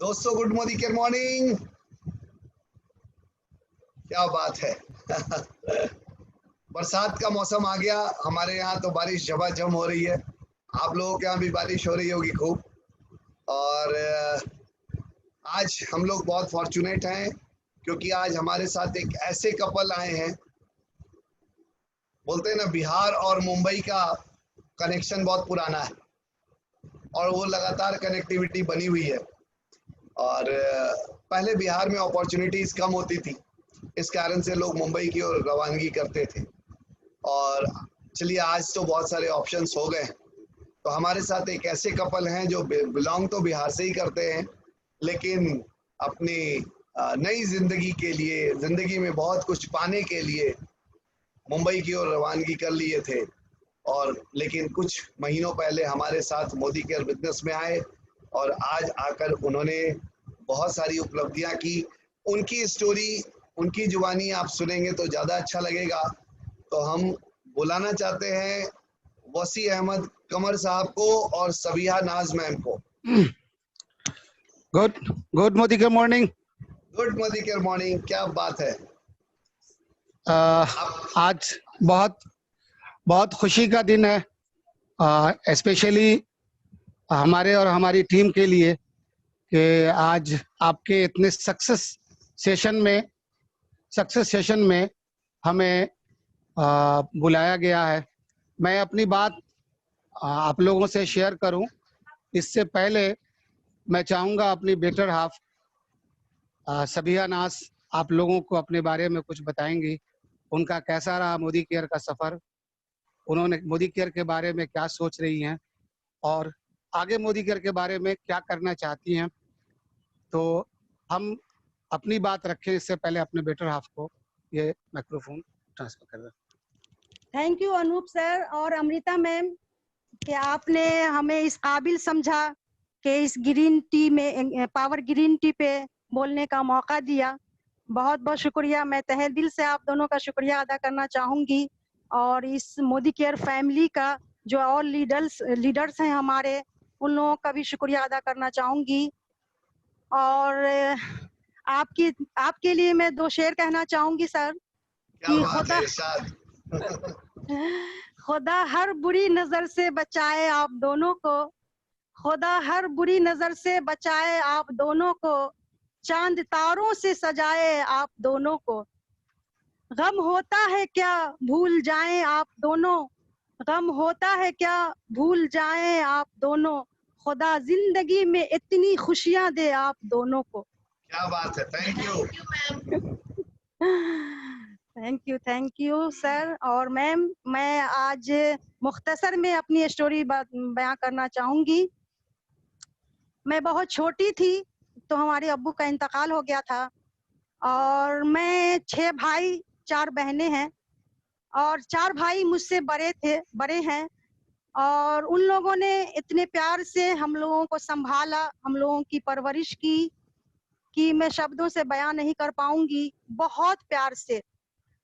दोस्तों good Modi care morning. क्या बात है बरसात का मौसम आ गया हमारे यहाँ, तो बारिश झमाझम हो रही है। आप लोगों के यहाँ भी बारिश हो रही होगी खूब। और आज हम लोग बहुत फॉर्चुनेट हैं क्योंकि आज हमारे साथ एक ऐसे कपल आए हैं। बोलते हैं ना, बिहार और मुंबई का कनेक्शन बहुत पुराना है और वो लगातार कनेक्टिविटी बनी हुई है। और पहले बिहार में अपॉर्चुनिटीज कम होती थी, इस कारण से लोग मुंबई की ओर रवानगी करते थे। और चलिए आज तो बहुत सारे ऑप्शंस हो गए। तो हमारे साथ एक ऐसे कपल हैं जो बिलोंग तो बिहार से ही करते हैं, लेकिन अपनी नई जिंदगी के लिए, जिंदगी में बहुत कुछ पाने के लिए मुंबई की ओर रवानगी कर लिए थे। और लेकिन कुछ महीनों पहले हमारे साथ मोदी केयर बिजनेस में आए और आज आकर उन्होंने बहुत सारी उपलब्धियां की। उनकी स्टोरी, उनकी जुबानी आप सुनेंगे तो ज़्यादा अच्छा लगेगा। तो हम बुलाना चाहते हैं वसी अहमद कमर साहब को और सबिहा नाज मैम को। Good Modi care morning. Good Modi care morning. क्या बात है। आज बहुत खुशी का दिन है, स्पेशली हमारे और हमारी टीम के लिए कि आज आपके इतने सक्सेस सेशन में हमें बुलाया गया है। मैं अपनी बात आप लोगों से शेयर करूं, इससे पहले मैं चाहूँगा अपनी बेटर हाफ सबिहा नाज आप लोगों को अपने बारे में कुछ बताएंगी। उनका कैसा रहा मोदी केयर का सफ़र, उन्होंने मोदी केयर के बारे में क्या सोच रही हैं और आगे मोदी केयर के बारे में क्या करना चाहती हैं। तो हम अपनी बात रखें, इससे पहले अपने बेटर हाफ को ये माइक्रोफोन ट्रांसफर कर दें। थैंक यू अनूप सर और अमृता मैम कि आपने हमें इस काबिल समझा कि इस ग्रीन टी में, पावर ग्रीन टी पे बोलने का मौका दिया। बहुत बहुत शुक्रिया। मैं तहे दिल से आप दोनों का शुक्रिया अदा करना चाहूँगी और इस मोदी केयर फैमिली का जो और लीडर्स हैं हमारे, उन लोगों का भी शुक्रिया अदा करना चाहूँगी। और आपके लिए मैं 2 शेर कहना चाहूँगी सर कि खुदा हर बुरी नजर से बचाए आप दोनों को, खुदा हर बुरी नजर से बचाए आप दोनों को, चांद तारों से सजाए आप दोनों को। गम होता है क्या भूल जाएं आप दोनों, गम होता है क्या भूल जाएं आप दोनों, खुदा जिंदगी में इतनी खुशियां दे आप दोनों को। क्या बात है। Thank you thank you sir और मैम। मैं आज मुख्तसर में अपनी स्टोरी बयां करना चाहूंगी। मैं बहुत छोटी थी तो हमारे अब्बू का इंतकाल हो गया था और मैं 6 भाई 4 बहनें हैं और 4 भाई मुझसे बड़े हैं और उन लोगों ने इतने प्यार से हम लोगों को संभाला, हम लोगों की परवरिश की कि मैं शब्दों से बयां नहीं कर पाऊंगी। बहुत प्यार से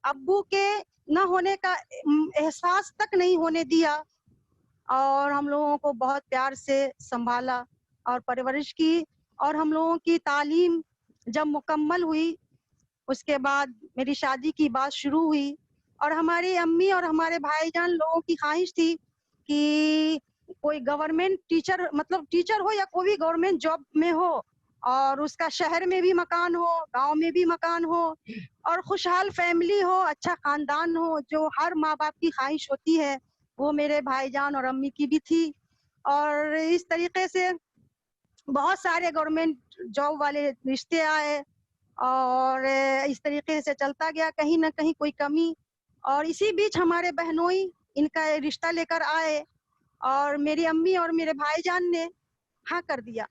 अब्बू के न होने का एहसास तक नहीं होने दिया और हम लोगों को बहुत प्यार से संभाला और परवरिश की। और हम लोगों की तालीम जब मुकम्मल हुई उसके बाद मेरी शादी की बात शुरू हुई और हमारी अम्मी और हमारे भाईजान लोगों की ख्वाहिश थी कि कोई गवर्नमेंट टीचर, मतलब टीचर हो या कोई भी गवर्नमेंट जॉब में हो और उसका शहर में भी मकान हो, गांव में भी मकान हो और खुशहाल फैमिली हो, अच्छा खानदान हो, जो हर माँ बाप की ख्वाहिश होती है, वो मेरे भाईजान और अम्मी की भी थी। और इस तरीके से बहुत सारे गवर्नमेंट जॉब वाले रिश्ते आए और इस तरीके से चलता गया, कहीं ना कहीं कोई कमी। और इसी बीच हमारे बहनोई इनका रिश्ता लेकर आए और मेरी अम्मी और मेरे भाईजान ने हाँ कर दिया।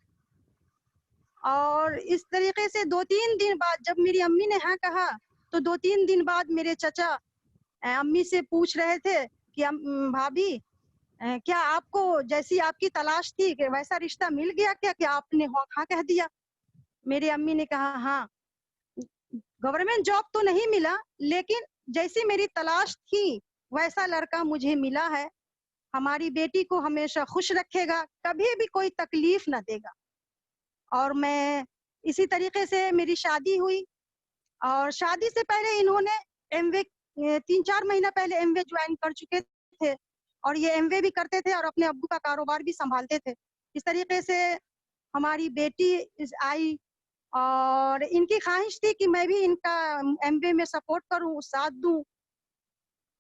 और इस तरीके से 2-3 दिन बाद जब मेरी अम्मी ने हाँ कहा तो 2-3 दिन बाद मेरे चचा अम्मी से पूछ रहे थे कि भाभी क्या आपको जैसी आपकी तलाश थी कि वैसा रिश्ता मिल गया क्या, कि आपने हाँ कह दिया। मेरी अम्मी ने कहा हाँ, गवर्नमेंट जॉब तो नहीं मिला लेकिन जैसी मेरी तलाश थी वैसा लड़का मुझे मिला है, हमारी बेटी को हमेशा खुश रखेगा, कभी भी कोई तकलीफ न देगा। और मैं इसी तरीके से मेरी शादी हुई। और शादी से पहले इन्होंने एमवे 3-4 महीना पहले एमवे ज्वाइन कर चुके थे और ये एमवे भी करते थे और अपने अब्बू का कारोबार भी संभालते थे। इस तरीके से हमारी बेटी आई और इनकी ख्वाहिश थी कि मैं भी इनका एमवे में सपोर्ट करूं, साथ दूं।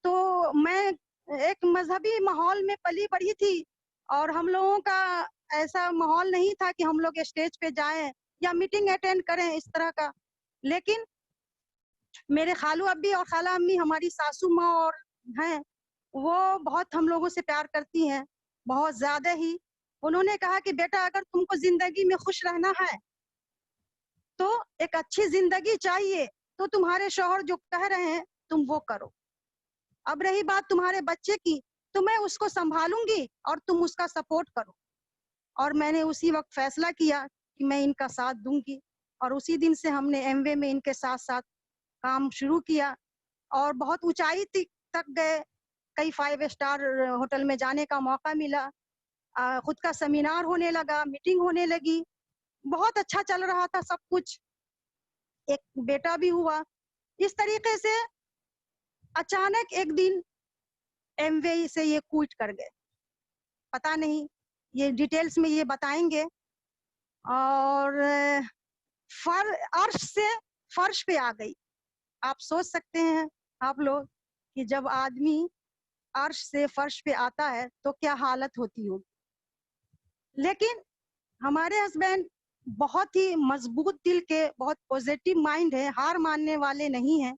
तो मैं एक मजहबी माहौल में पली बड़ी थी और हम लोगों का ऐसा माहौल नहीं था कि हम लोग स्टेज पे जाएं या मीटिंग अटेंड करें इस तरह का। लेकिन मेरे खालू अब्बी और खाला अम्मी हमारी सासू माँ और हैं, वो बहुत हम लोगों से प्यार करती हैं, बहुत ज्यादा ही। उन्होंने कहा कि बेटा अगर तुमको जिंदगी में खुश रहना है तो एक अच्छी जिंदगी चाहिए, तो तुम्हारे शौहर जो कह रहे हैं तुम वो करो। अब रही बात तुम्हारे बच्चे की, तो मैं उसको संभालूंगी और तुम उसका सपोर्ट करो। और मैंने उसी वक्त फैसला किया कि मैं इनका साथ दूंगी और उसी दिन से हमने एमवे में इनके साथ साथ काम शुरू किया और बहुत ऊंचाई तक गए। कई 5 स्टार होटल में जाने का मौका मिला, खुद का सेमिनार होने लगा, मीटिंग होने लगी, बहुत अच्छा चल रहा था सब कुछ। एक बेटा भी हुआ। इस तरीके से अचानक एक दिन एमवे से ये क्विट कर गए, पता नहीं, ये डिटेल्स में ये बताएंगे। और अर्श से फर्श पे आ गई। आप सोच सकते हैं आप लोग कि जब आदमी अर्श से फर्श पे आता है तो क्या हालत होती होगी। लेकिन हमारे हस्बैंड बहुत ही मजबूत दिल के, बहुत पॉजिटिव माइंड है, हार मानने वाले नहीं हैं।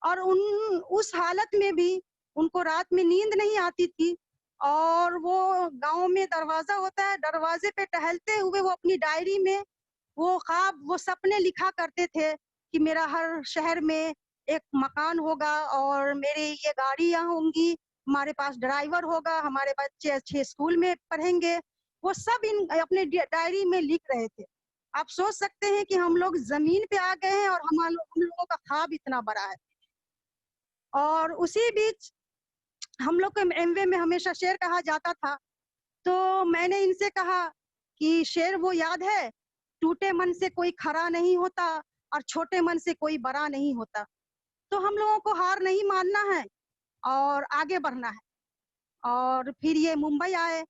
और उस हालत में भी उनको रात में नींद नहीं आती थी और वो गांव में दरवाजा होता है, दरवाजे पे टहलते हुए वो अपनी डायरी में वो ख्वाब, वो सपने लिखा करते थे कि मेरा हर शहर में एक मकान होगा और मेरी ये गाड़ियां होंगी, हमारे पास ड्राइवर होगा, हमारे बच्चे अच्छे स्कूल में पढ़ेंगे। वो सब इन अपने डायरी में लिख रहे थे। आप सोच सकते हैं कि हम लोग जमीन पे आ गए हैं और हम लोगों का ख्वाब इतना बड़ा है। और उसी बीच हम लोग को एमवे में हमेशा शेर कहा जाता था। तो मैंने इनसे कहा कि शेर वो याद है, टूटे मन से कोई खरा नहीं होता और छोटे मन से कोई बड़ा नहीं होता। तो हम लोगों को हार नहीं मानना है और आगे बढ़ना है। और फिर ये मुंबई आए,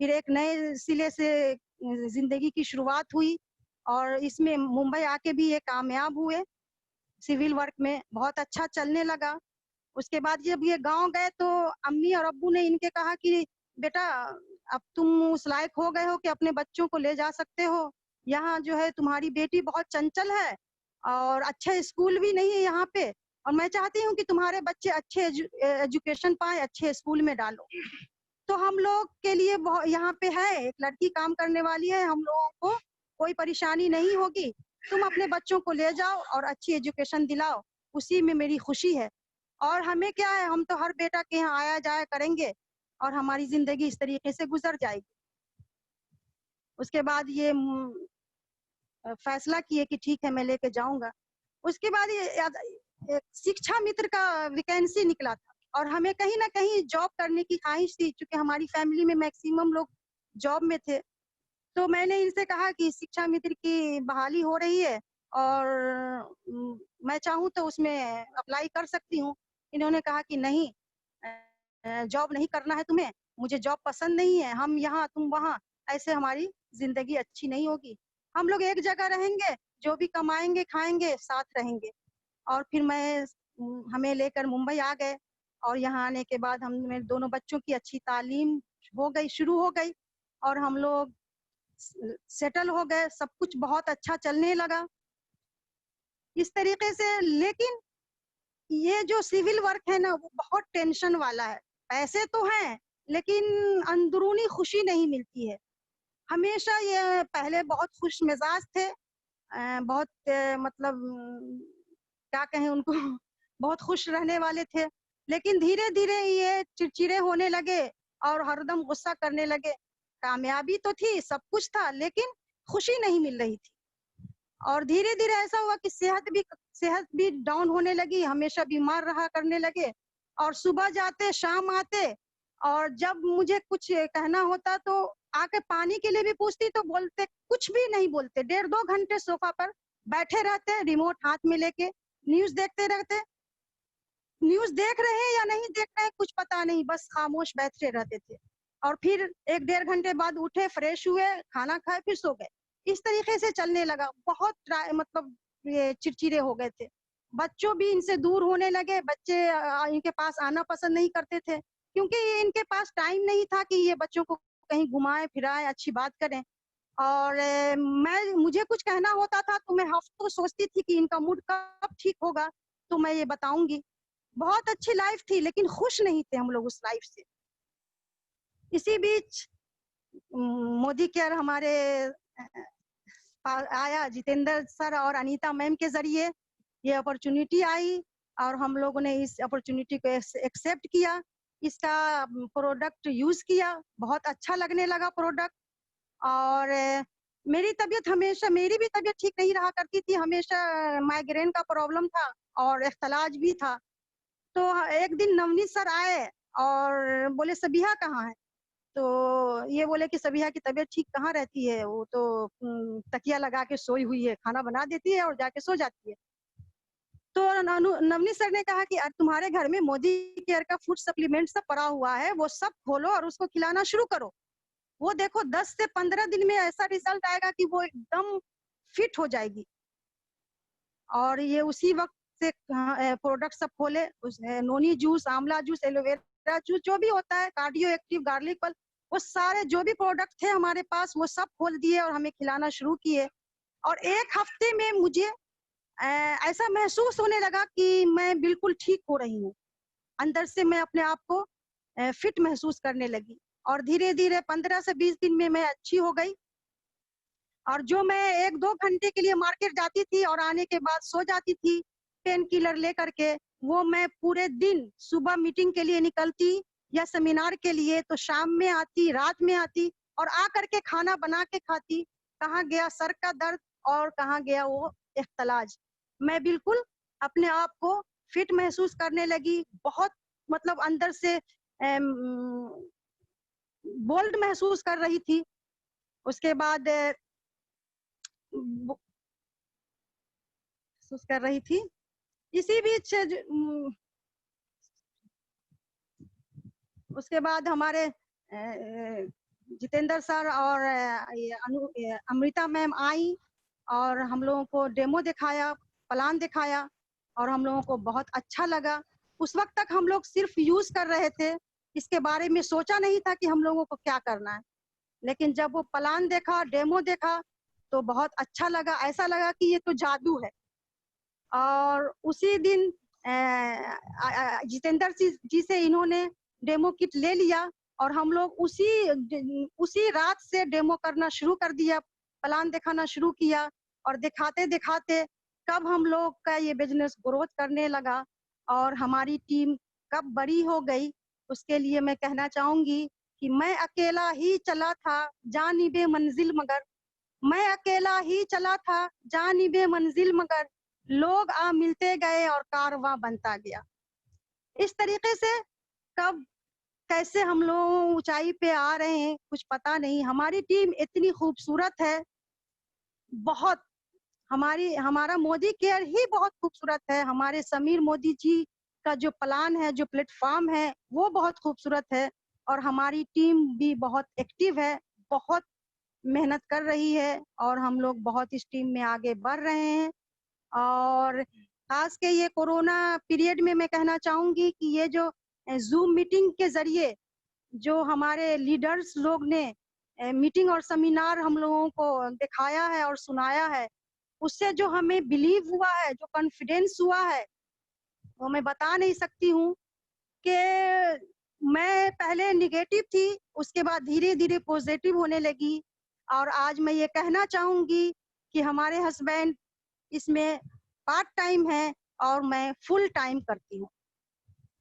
फिर एक नए सिले से जिंदगी की शुरुआत हुई और इसमें मुंबई आके भी ये कामयाब हुए। सिविल वर्क में बहुत अच्छा चलने लगा। उसके बाद जब ये गांव गए तो अम्मी और अब्बू ने इनके कहा कि बेटा अब तुम उस लायक हो गए हो कि अपने बच्चों को ले जा सकते हो। यहाँ जो है तुम्हारी बेटी बहुत चंचल है और अच्छा स्कूल भी नहीं है यहाँ पे, और मैं चाहती हूँ कि तुम्हारे बच्चे अच्छे एजुकेशन पाए, अच्छे स्कूल में डालो। तो हम लोग के लिए यहाँ पे है एक लड़की काम करने वाली है, हम लोगों को कोई परेशानी नहीं होगी, तुम अपने बच्चों को ले जाओ और अच्छी एजुकेशन दिलाओ, उसी में मेरी खुशी है। और हमें क्या है, हम तो हर बेटा के यहाँ आया जाया करेंगे और हमारी जिंदगी इस तरीके से गुजर जाएगी। उसके बाद ये फैसला किए कि ठीक है मैं लेके जाऊंगा। उसके बाद ये शिक्षा मित्र का वैकेंसी निकला था और हमें कहीं ना कहीं जॉब करने की ख्वाहिश थी, क्योंकि हमारी फैमिली में मैक्सिमम लोग जॉब में थे। तो मैंने इनसे कहा कि शिक्षा मित्र की बहाली हो रही है और मैं चाहूँ तो उसमें अप्लाई कर सकती हूँ। इन्होंने कहा कि नहीं, जॉब नहीं करना है तुम्हें, मुझे जॉब पसंद नहीं है, हम यहाँ तुम वहाँ, ऐसे हमारी जिंदगी अच्छी नहीं होगी। हम लोग एक जगह रहेंगे, जो भी कमाएंगे खाएंगे साथ रहेंगे। और फिर हमें लेकर मुंबई आ गए और यहाँ आने के बाद हम मेरे दोनों बच्चों की अच्छी तालीम शुरू हो गई और हम लोग सेटल हो गए, सब कुछ बहुत अच्छा चलने लगा इस तरीके से। लेकिन ये जो सिविल वर्क है ना, वो बहुत टेंशन वाला है। पैसे तो हैं लेकिन अंदरूनी खुशी नहीं मिलती है। हमेशा ये पहले बहुत खुश मिजाज थे, बहुत मतलब क्या कहें उनको बहुत खुश रहने वाले थे, लेकिन धीरे धीरे ये चिड़चिड़े होने लगे और हरदम गुस्सा करने लगे। कामयाबी तो थी, सब कुछ था, लेकिन खुशी नहीं मिल रही थी। और धीरे धीरे ऐसा हुआ कि सेहत भी डाउन होने लगी, हमेशा बीमार रहा करने लगे और सुबह जाते शाम आते, और जब मुझे कुछ कहना होता तो आके पानी के लिए भी पूछती तो बोलते कुछ भी नहीं बोलते, 1.5-2 घंटे सोफा पर बैठे रहते, रिमोट हाथ में लेके न्यूज देखते रहते। न्यूज देख रहे हैं या नहीं देख रहे हैं कुछ पता नहीं, बस खामोश बैठे रहते थे। और फिर 1-1.5 घंटे बाद उठे, फ्रेश हुए, खाना खाए, फिर सो गए। इस तरीके से चलने लगा। बहुत मतलब ये चिड़चिड़े हो गए थे। बच्चों भी इनसे दूर होने लगे। बच्चे इनके पास आना पसंद नहीं करते थे, क्योंकि इनके पास टाइम नहीं था कि ये बच्चों को कहीं घुमाएं फिराएं, अच्छी बात करें। और मुझे कुछ कहना होता था तो मैं हफ्तों सोचती थी कि इनका मूड कब ठीक होगा तो मैं ये बताऊंगी। बहुत अच्छी लाइफ थी, लेकिन खुश नहीं थे हम लोग उस लाइफ से। इसी बीच मोदी केयर हमारे आया, जितेंद्र सर और अनीता मैम के जरिए ये अपॉर्चुनिटी आई और हम लोगों ने इस अपॉर्चुनिटी को एक्सेप्ट किया। इसका प्रोडक्ट यूज किया, बहुत अच्छा लगने लगा प्रोडक्ट। और मेरी भी तबीयत ठीक नहीं रहा करती थी, हमेशा माइग्रेन का प्रॉब्लम था और इख्तलाज भी था। तो एक दिन नवनीत सर आए और बोले सबिहा कहाँ है? तो ये बोले कि सबिहा की तबीयत ठीक कहाँ रहती है, वो तो तकिया लगा के सोई हुई है, खाना बना देती है और जाके सो जाती है। तो नवनीत सर ने कहा कि तुम्हारे घर में मोदी केयर का फूड सप्लीमेंट सब पड़ा हुआ है, वो सब खोलो और उसको खिलाना शुरू करो। वो देखो 10 से 15 दिन में ऐसा रिजल्ट आएगा कि वो एकदम फिट हो जाएगी। और ये उसी वक्त से प्रोडक्ट सब खोले। नोनी जूस, आंवला जूस, एलोवेरा जूस, जो भी होता है, कार्डियो एक्टिव, गार्लिक पल्प, वो सारे जो भी प्रोडक्ट थे हमारे पास वो सब खोल दिए और हमें खिलाना शुरू किए। और 1 हफ्ते में मुझे ऐसा महसूस होने लगा कि मैं बिल्कुल ठीक हो रही हूँ। अंदर से मैं अपने आप को फिट महसूस करने लगी और धीरे धीरे 15 से 20 दिन में मैं अच्छी हो गई। और जो मैं 1-2 घंटे के लिए मार्केट जाती थी और आने के बाद सो जाती थी पेन किलर लेकर के, वो मैं पूरे दिन सुबह मीटिंग के लिए निकलती या सेमिनार के लिए तो शाम में आती, रात में आती और आकर के खाना बना के खाती। कहाँ गया सर का दर्द और कहाँ गया वो इख्तलाज। मैं बिल्कुल अपने आप को फिट महसूस करने लगी। बहुत मतलब अंदर से बोल्ड महसूस कर रही थी। उसके बाद महसूस कर रही थी। इसी बीच उसके बाद हमारे जितेंद्र सर और अमृता मैम आई और हम लोगों को डेमो दिखाया, प्लान दिखाया और हम लोगों को बहुत अच्छा लगा। उस वक्त तक हम लोग सिर्फ यूज कर रहे थे, इसके बारे में सोचा नहीं था कि हम लोगों को क्या करना है। लेकिन जब वो प्लान देखा, डेमो देखा तो बहुत अच्छा लगा। ऐसा लगा कि ये तो जादू है। और उसी दिन जितेंद्र जी से इन्होंने डेमो किट ले लिया और हम लोग उसी रात से डेमो करना शुरू कर दिया, प्लान दिखाना शुरू किया। और दिखाते दिखाते कब हम लोग का ये बिजनेस ग्रोथ करने लगा और हमारी टीम कब बड़ी हो गई, उसके लिए मैं कहना चाहूंगी कि मैं अकेला ही चला था जानिबे मंजिल मगर, मैं अकेला ही चला था जानिबे मंजिल मगर, लोग आ मिलते गए और कारवां बनता गया। इस तरीके से कब कैसे हम लोग ऊंचाई पे आ रहे हैं कुछ पता नहीं। हमारी टीम इतनी खूबसूरत है, बहुत हमारा मोदी केयर ही बहुत खूबसूरत है। हमारे समीर मोदी जी का जो प्लान है, जो प्लेटफॉर्म है, वो बहुत खूबसूरत है। और हमारी टीम भी बहुत एक्टिव है, बहुत मेहनत कर रही है और हम लोग बहुत इस टीम में आगे बढ़ रहे हैं। और खास के ये कोरोना पीरियड में मैं कहना चाहूंगी कि ये जो जूम मीटिंग के जरिए जो हमारे लीडर्स लोग ने मीटिंग और सेमिनार हम लोगों को दिखाया है और सुनाया है, उससे जो हमें बिलीव हुआ है, जो कॉन्फिडेंस हुआ है, वो मैं बता नहीं सकती हूँ। कि मैं पहले निगेटिव थी, उसके बाद धीरे धीरे पॉजिटिव होने लगी। और आज मैं ये कहना चाहूंगी कि हमारे हस्बैंड इसमें पार्ट टाइम है और मैं फुल टाइम करती हूँ।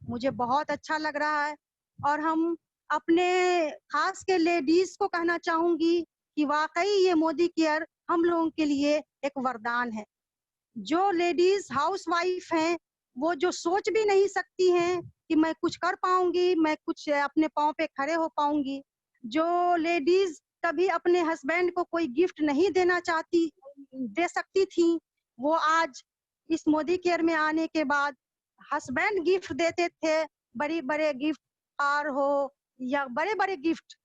मुझे बहुत अच्छा लग रहा है। और हम अपने खास के लेडीज को कहना चाहूंगी कि वाकई ये मोदी केयर हम लोगों के लिए एक वरदान है। जो लेडीज हाउसवाइफ हैं, वो जो सोच भी नहीं सकती हैं कि मैं कुछ कर पाऊंगी, मैं कुछ अपने पाँव पे खड़े हो पाऊंगी, जो लेडीज कभी अपने हस्बैंड को कोई गिफ्ट नहीं दे सकती थी, वो आज इस मोदी केयर में आने के बाद हस्बैंड गिफ्ट देते थे, बड़े-बड़े गिफ्ट कार हो या बड़े-बड़े गिफ्ट,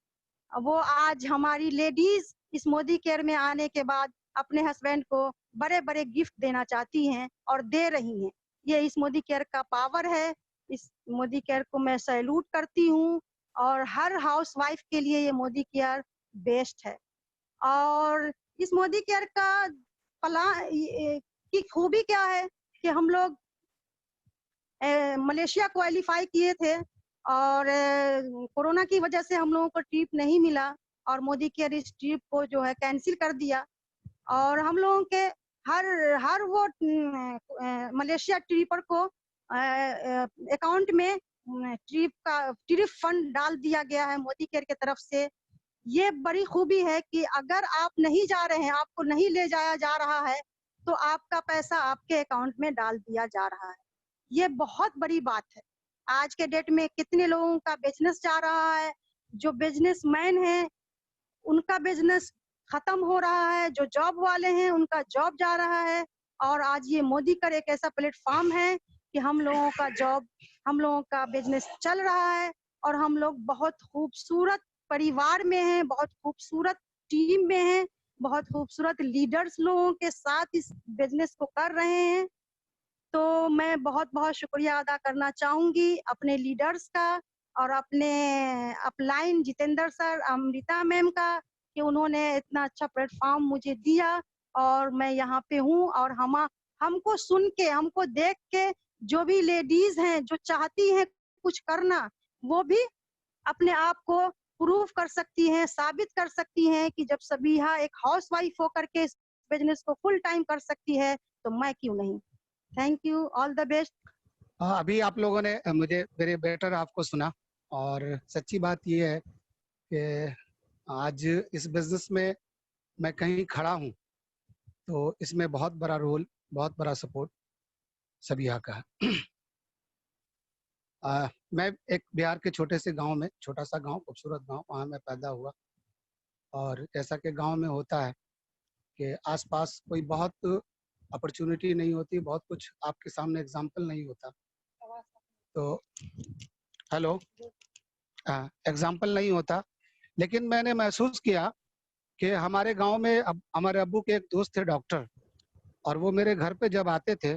वो आज हमारी लेडीज इस मोदी केयर में आने के बाद अपने हस्बैंड को बड़े-बड़े गिफ्ट देना चाहती हैं और दे रही हैं। ये इस मोदी केयर का पावर है। इस मोदी केयर को मैं सैल्यूट करती हूँ और हर हाउसवाइफ के लिए ये मोदी केयर बेस्ट है। और इस मोदी केयर का की खूबी क्या है कि हम लोग मलेशिया क्वालीफाई किए थे और कोरोना की वजह से हम लोगों को ट्रिप नहीं मिला और मोदी केयर इस ट्रिप को जो है कैंसिल कर दिया और हम लोगों के हर वो मलेशिया ट्रिपर को अकाउंट में ट्रिप फंड डाल दिया गया है मोदी केयर की तरफ से। ये बड़ी खूबी है कि अगर आप नहीं जा रहे हैं, आपको नहीं ले जाया जा रहा है, तो आपका पैसा आपके अकाउंट में डाल दिया जा रहा है। ये बहुत बड़ी बात है। आज के डेट में कितने लोगों का बिजनेस जा रहा है, जो बिजनेसमैन हैं उनका बिजनेस खत्म हो रहा है, जो जॉब वाले हैं उनका जॉब जा रहा है और आज ये मोदी केयर एक ऐसा प्लेटफॉर्म है कि हम लोगों का बिजनेस चल रहा है और हम लोग बहुत खूबसूरत परिवार में हैं, बहुत खूबसूरत टीम में हैं, बहुत खूबसूरत लीडर्स लोगों के साथ इस बिजनेस को कर रहे हैं। तो मैं बहुत-बहुत शुक्रिया अदा करना चाहूँगी अपने लीडर्स का और अपने upline Jitendra sir, Amrita ma'am का कि उन्होंने इतना अच्छा प्लेटफ़ॉर्म मुझे दिया और मैं यहाँ पे हूँ और हमको सुन के, हमको देख के जो भी लेडीज़ हैं, जो चाहती हैं कुछ करना, वो भी अपने आप को प्रूव कर सकती हैं, साबित कर सकती हैं कि जब सबिहा एक हाउसवाइफ होकर के इस बिज़नेस को फुल टाइम कर सकती है, तो मैं क्यों नहीं? Thank you, all the best. हाँ, अभी आप लोगों ने मुझे मेरे बेटर आपको सुना और सच्ची बात ये है कि आज इस बिजनेस में मैं कहीं खड़ा हूँ, तो इसमें बहुत बड़ा रोल, बहुत बड़ा सपोर्ट सबिहा का है। मैं एक बिहार के छोटे से गांव में, छोटा सा गांव, खूबसूरत गांव, वहाँ मैं पैदा हुआ और जैसा कि गांव में होता है कि आसपास कोई बहुत अपॉर्चुनिटी नहीं होती, बहुत कुछ आपके सामने एग्जाम्पल नहीं होता। तो हेलो, एग्जाम्पल नहीं होता, लेकिन मैंने महसूस किया कि हमारे गांव में अब हमारे अब्बू के एक दोस्त थे डॉक्टर और वो मेरे घर पे जब आते थे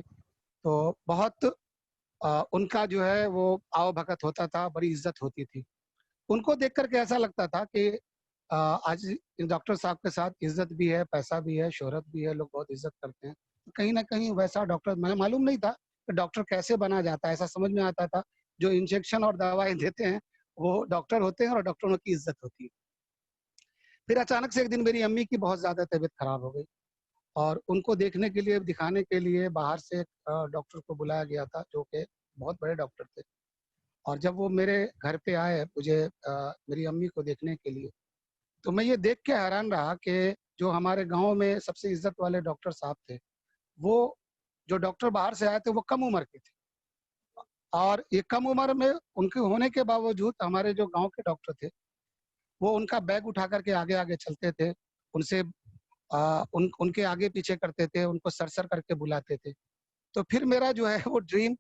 तो बहुत उनका जो है वो आओ भगत होता था, बड़ी इज्जत होती थी। उनको देख करके ऐसा लगता था कि आज इन डॉक्टर साहब के साथ इज्जत भी है, पैसा भी है, शोहरत भी है, लोग बहुत इज्जत करते हैं। कहीं ना कहीं वैसा डॉक्टर, मैं मालूम नहीं था कि डॉक्टर कैसे बना जाता है, ऐसा समझ में आता था जो इंजेक्शन और दवाएं देते हैं वो डॉक्टर होते हैं और डॉक्टरों की इज्जत होती है। फिर अचानक से एक दिन मेरी अम्मी की बहुत ज्यादा तबीयत खराब हो गई और उनको देखने के लिए, दिखाने के लिए बाहर से डॉक्टर को बुलाया गया था जो कि बहुत बड़े डॉक्टर थे। और जब वो मेरे घर पे आए मुझे मेरी अम्मी को देखने के लिए, तो मैं ये देख के हैरान रहा कि जो हमारे गांव में सबसे इज्जत वाले डॉक्टर साहब थे, वो जो डॉक्टर बाहर से आए थे वो कम उम्र के थे और ये कम उम्र में उनके होने के बावजूद हमारे जो गांव के डॉक्टर थे वो उनका बैग उठा करके आगे आगे चलते थे, उनसे उनके आगे पीछे करते थे, उनको सर सर करके बुलाते थे। तो फिर मेरा जो है वो ड्रीम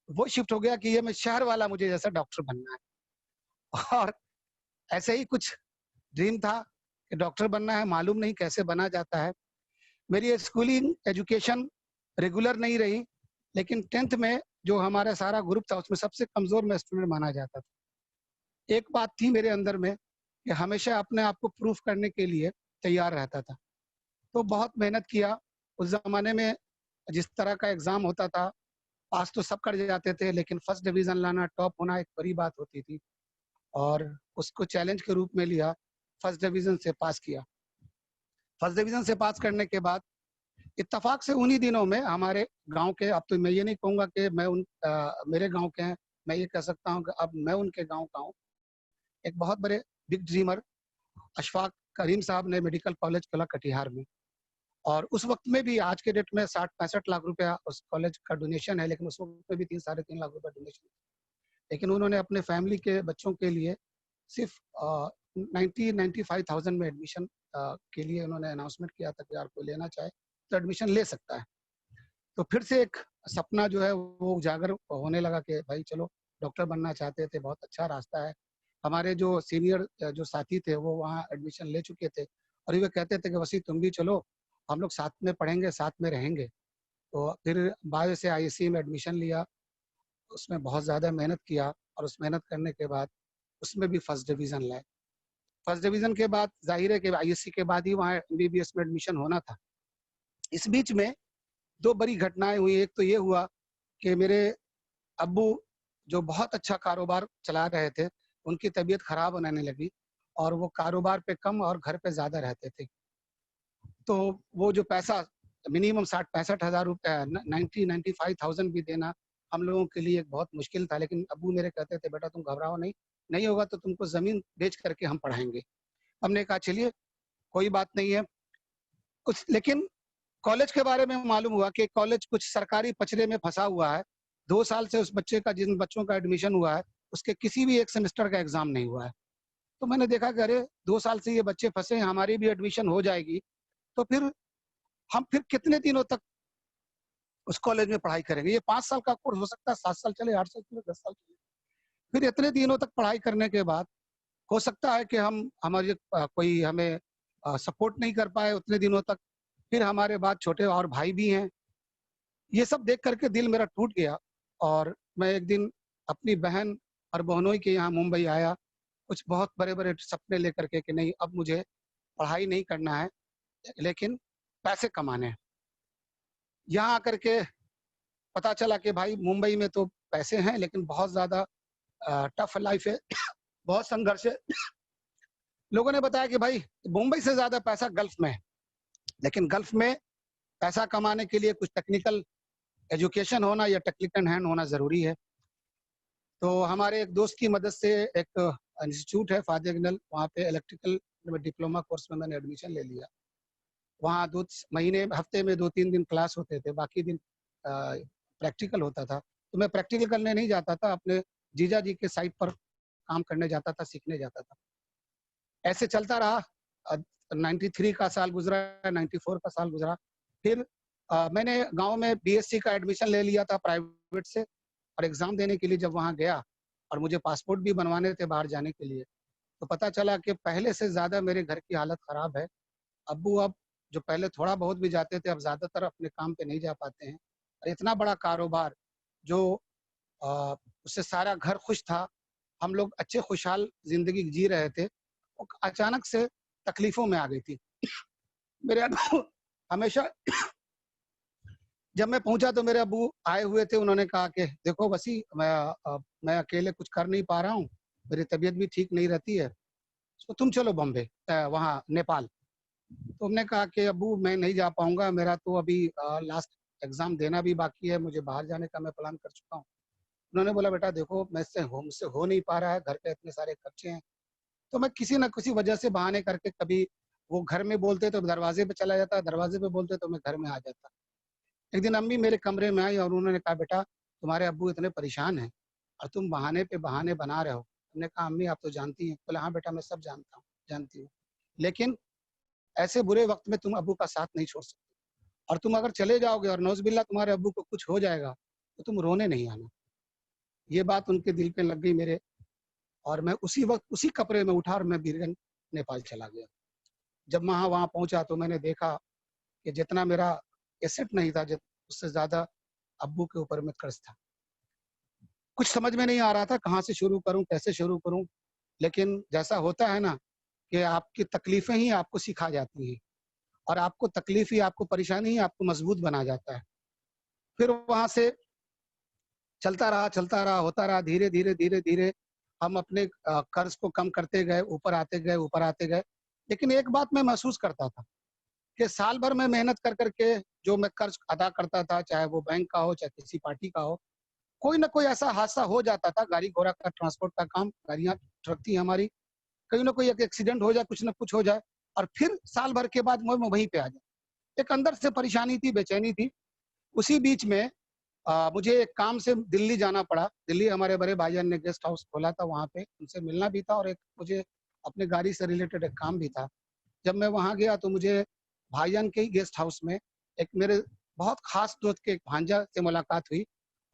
वो शिफ्ट हो गया कि ये मैं शहर वाला मुझे जैसा डॉक्टर बनना है। और ऐसे ही कुछ ड्रीम था कि डॉक्टर बनना है, मालूम नहीं कैसे बना जाता है। मेरी स्कूलिंग एजुकेशन रेगुलर नहीं रही, लेकिन 10th में जो हमारा सारा ग्रुप था उसमें सबसे कमजोर मैं स्टूडेंट माना जाता था। एक बात थी मेरे अंदर में कि हमेशा अपने आप को प्रूफ करने के लिए तैयार रहता था, तो बहुत मेहनत किया। उस जमाने में जिस तरह का एग्जाम होता था, पास तो सब कर जाते थे, लेकिन फर्स्ट डिवीजन लाना, टॉप होना एक बड़ी बात होती थी और उसको चैलेंज के रूप में लिया, फर्स्ट डिवीजन से पास किया। फर्स्ट डिवीजन से पास करने के बाद इत्तेफाक से उन्हीं दिनों में हमारे गांव के, अब तो मैं ये नहीं कहूँगा कि मैं मेरे गांव के हैं, मैं ये कह सकता हूँ कि अब मैं उनके गांव का हूँ। एक बहुत बड़े बिग ड्रीमर अशफाक करीम साहब ने मेडिकल कॉलेज खोला कटिहार में और उस वक्त में भी, आज के डेट में 60-65 लाख रुपया उस कॉलेज का डोनेशन है, लेकिन उस वक्त में भी 3-3.5 लाख रुपया डोनेशन। लेकिन उन्होंने अपने फैमिली के बच्चों के लिए सिर्फ 90-95,000 में एडमिशन के लिए उन्होंने अनाउंसमेंट किया था कि यार कोई लेना चाहे तो एडमिशन ले सकता है। तो फिर से एक सपना जो है वो उजागर होने लगा कि भाई चलो डॉक्टर बनना चाहते थे, बहुत अच्छा रास्ता है। हमारे जो सीनियर जो साथी थे वो वहाँ एडमिशन ले चुके थे और ये कहते थे कि वसी तुम भी चलो, हम लोग साथ में पढ़ेंगे, साथ में रहेंगे। तो फिर बाद से आईएससी में एडमिशन लिया, उसमें बहुत ज़्यादा मेहनत किया और उस मेहनत करने के बाद उसमें भी फर्स्ट डिवीज़न लाए। फर्स्ट डिवीज़न के बाद ज़ाहिर है कि आईएससी के बाद ही वहाँ एमबीबीएस में एडमिशन होना था। इस बीच में 2 बड़ी घटनाएँ हुई। एक तो ये हुआ कि मेरे अब्बू जो बहुत अच्छा कारोबार चला रहे थे, उनकी तबीयत खराब होने लगी और वो कारोबार पे कम और घर पे ज़्यादा रहते थे। तो वो जो पैसा मिनिमम 60-65 हज़ार रुपए 90-95,000 भी देना हम लोगों के लिए एक बहुत मुश्किल था। लेकिन अब्बू मेरे कहते थे, "बेटा तुम घबराओ नहीं, नहीं होगा तो तुमको ज़मीन बेच करके हम पढ़ाएँगे।" हमने कहा चलिए कोई बात नहीं है। कुछ लेकिन कॉलेज के बारे में मालूम हुआ कि कॉलेज कुछ सरकारी पचड़े में फँसा हुआ है। 2 साल से उस बच्चे का जिन बच्चों का एडमिशन हुआ है, उसके किसी भी एक सेमेस्टर का एग्ज़ाम नहीं हुआ है। तो मैंने देखा कि अरे 2 साल से ये बच्चे फँसे हैं, हमारी भी एडमिशन हो जाएगी, तो फिर हम फिर कितने दिनों तक उस कॉलेज में पढ़ाई करेंगे? ये 5 साल का कोर्स हो सकता है, 7 साल चले, 8 साल चले, 10 साल चले। फिर इतने दिनों तक पढ़ाई करने के बाद हो सकता है कि हम हमारी कोई हमें सपोर्ट नहीं कर पाए उतने दिनों तक। फिर हमारे बाद छोटे और भाई भी हैं। ये सब देख कर के दिल मेरा टूट गया और मैं एक दिन अपनी बहन और बहनोई के यहाँ मुंबई आया, कुछ बहुत बड़े-बड़े सपने लेकर के कि नहीं अब मुझे पढ़ाई नहीं करना है, लेकिन पैसे कमाने हैं। यहाँ आकर के पता चला कि भाई मुंबई में तो पैसे हैं लेकिन बहुत ज़्यादा टफ लाइफ़ है, बहुत संघर्ष है। लोगों ने बताया कि भाई मुंबई से ज़्यादा पैसा गल्फ़ में है, लेकिन गल्फ़ में पैसा कमाने के लिए कुछ टेक्निकल एजुकेशन होना या टेक्निकल हैंड होना ज़रूरी है। तो हमारे एक दोस्त की मदद से एक इंस्टीट्यूट है फ़ाज़ इग्नल, वहाँ पे इलेक्ट्रिकल में डिप्लोमा कोर्स में मैंने एडमिशन ले लिया। वहाँ 2 महीने हफ्ते में 2-3 दिन क्लास होते थे, बाकी दिन प्रैक्टिकल होता था। तो मैं प्रैक्टिकल करने नहीं जाता था, अपने जीजा जी के साइट पर काम करने जाता था, सीखने जाता था। ऐसे चलता रहा। अ, 93 का साल गुज़रा, 94 का साल गुज़रा। फिर मैंने गाँव में बीएससी का एडमिशन ले लिया था प्राइवेट से और एग्ज़ाम देने के लिए जब वहाँ गया और मुझे पासपोर्ट भी बनवाने थे बाहर जाने के लिए, तो पता चला कि पहले से ज़्यादा मेरे घर की हालत ख़राब है। अब्बू अब जो पहले थोड़ा बहुत भी जाते थे, अब ज़्यादातर अपने काम पे नहीं जा पाते हैं और इतना बड़ा कारोबार जो अ, उससे सारा घर खुश था, हम लोग अच्छे खुशहाल ज़िंदगी जी रहे थे, वो अचानक से तकलीफ़ों में आ गई थी। मेरे अब्बू हमेशा जब मैं पहुँचा तो मेरे अब्बू आए हुए थे, उन्होंने कहा कि देखो वसी मैं अकेले कुछ कर नहीं पा रहा हूँ, मेरी तबीयत भी ठीक नहीं रहती है, तो तुम चलो बॉम्बे वहाँ नेपाल। तो हमने कहा कि अब्बू मैं नहीं जा पाऊँगा, मेरा तो अभी लास्ट एग्ज़ाम देना भी बाकी है, मुझे बाहर जाने का मैं प्लान कर चुका हूँ। उन्होंने बोला बेटा देखो मुझसे हो नहीं पा रहा है, घर पे इतने सारे खर्चे हैं। तो मैं किसी न किसी वजह से बहाने करके कभी वो घर में बोलते तो दरवाज़े पे चला जाता, दरवाज़े पे बोलते तो मैं घर में आ जाता। एक दिन अम्मी मेरे कमरे में आई और उन्होंने कहा बेटा तुम्हारे अब्बू इतने परेशान हैं और तुम बहाने पे बहाने बना रहे हो। हमने कहा अम्मी आप तो जानती हैं। बोले हाँ बेटा मैं सब जानता हूँ, जानती हूँ। लेकिन ऐसे बुरे वक़्त में तुम अब्बू का साथ नहीं छोड़ सकते और तुम अगर चले जाओगे और नौज़ुबिल्लाह तुम्हारे अब्बू को कुछ हो जाएगा, तो तुम रोने नहीं आना। ये बात उनके दिल पे लग गई मेरे और मैं उसी वक़्त उसी कपड़े में उठा और मैं बीरगंज नेपाल चला गया। जब मैं वहाँ पहुँचा तो मैंने देखा कि जितना मेरा एसेट नहीं था, उससे ज़्यादा अब्बू के ऊपर में कर्ज़ था। कुछ समझ में नहीं आ रहा था कहाँ से शुरू करूँ, कैसे शुरू करूँ? लेकिन जैसा होता है ना कि आपकी तकलीफ़ें ही आपको सिखा जाती हैं और आपको तकलीफ़ ही आपको परेशानी ही आपको मज़बूत बना जाता है। फिर वहाँ से चलता रहा, होता रहा, धीरे-धीरे, धीरे-धीरे हम अपने कर्ज़ को कम करते गए, ऊपर आते गए, ऊपर आते गए। लेकिन एक बात मैं महसूस करता था कि साल भर में मेहनत कर के जो मैं कर्ज़ अदा करता था, चाहे वो बैंक का हो, चाहे किसी पार्टी का हो, कोई न कोई ऐसा हादसा हो जाता था, गाड़ी-घोड़ा का ट्रांसपोर्ट का काम, गाड़ियाँ ट्रक थी हमारी, कहीं न कोई एक एक्सीडेंट हो जाए, कुछ न कुछ हो जाए और फिर साल भर के बाद मैं वहीं पे आ जाऊँ। एक अंदर से परेशानी थी, बेचैनी थी। उसी बीच में मुझे एक काम से दिल्ली जाना पड़ा। दिल्ली हमारे बड़े भाईजान ने गेस्ट हाउस खोला था वहाँ पे, उनसे मिलना भी था और एक मुझे अपने गाड़ी से रिलेटेड एक काम भी था। जब मैं वहाँ गया तो मुझे भाईजान के ही गेस्ट हाउस में एक मेरे बहुत खास दोस्त के एक भांजा से मुलाकात हुई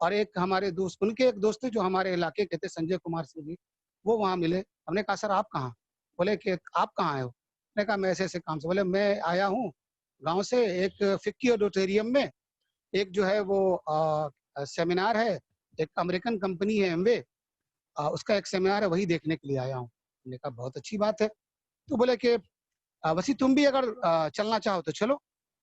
और एक हमारे दोस्त, उनके एक दोस्त थे जो हमारे इलाके के थे, संजय कुमार सिंह जी, वो वहाँ मिले। हमने कहा सर आप कहाँ? बोले कि आप कहाँ आए हो? मैंने कहा मैं ऐसे-ऐसे काम से। बोले मैं आया हूँ गाँव से, एक फिक्की ऑडिटोरियम में एक जो है वो सेमिनार है, एक अमेरिकन कंपनी है एमवे, उसका एक सेमिनार है, वही देखने के लिए आया हूँ। मैंने कहा बहुत अच्छी बात है। तो बोले कि वैसे तुम भी अगर चलना चाहो तो चलो।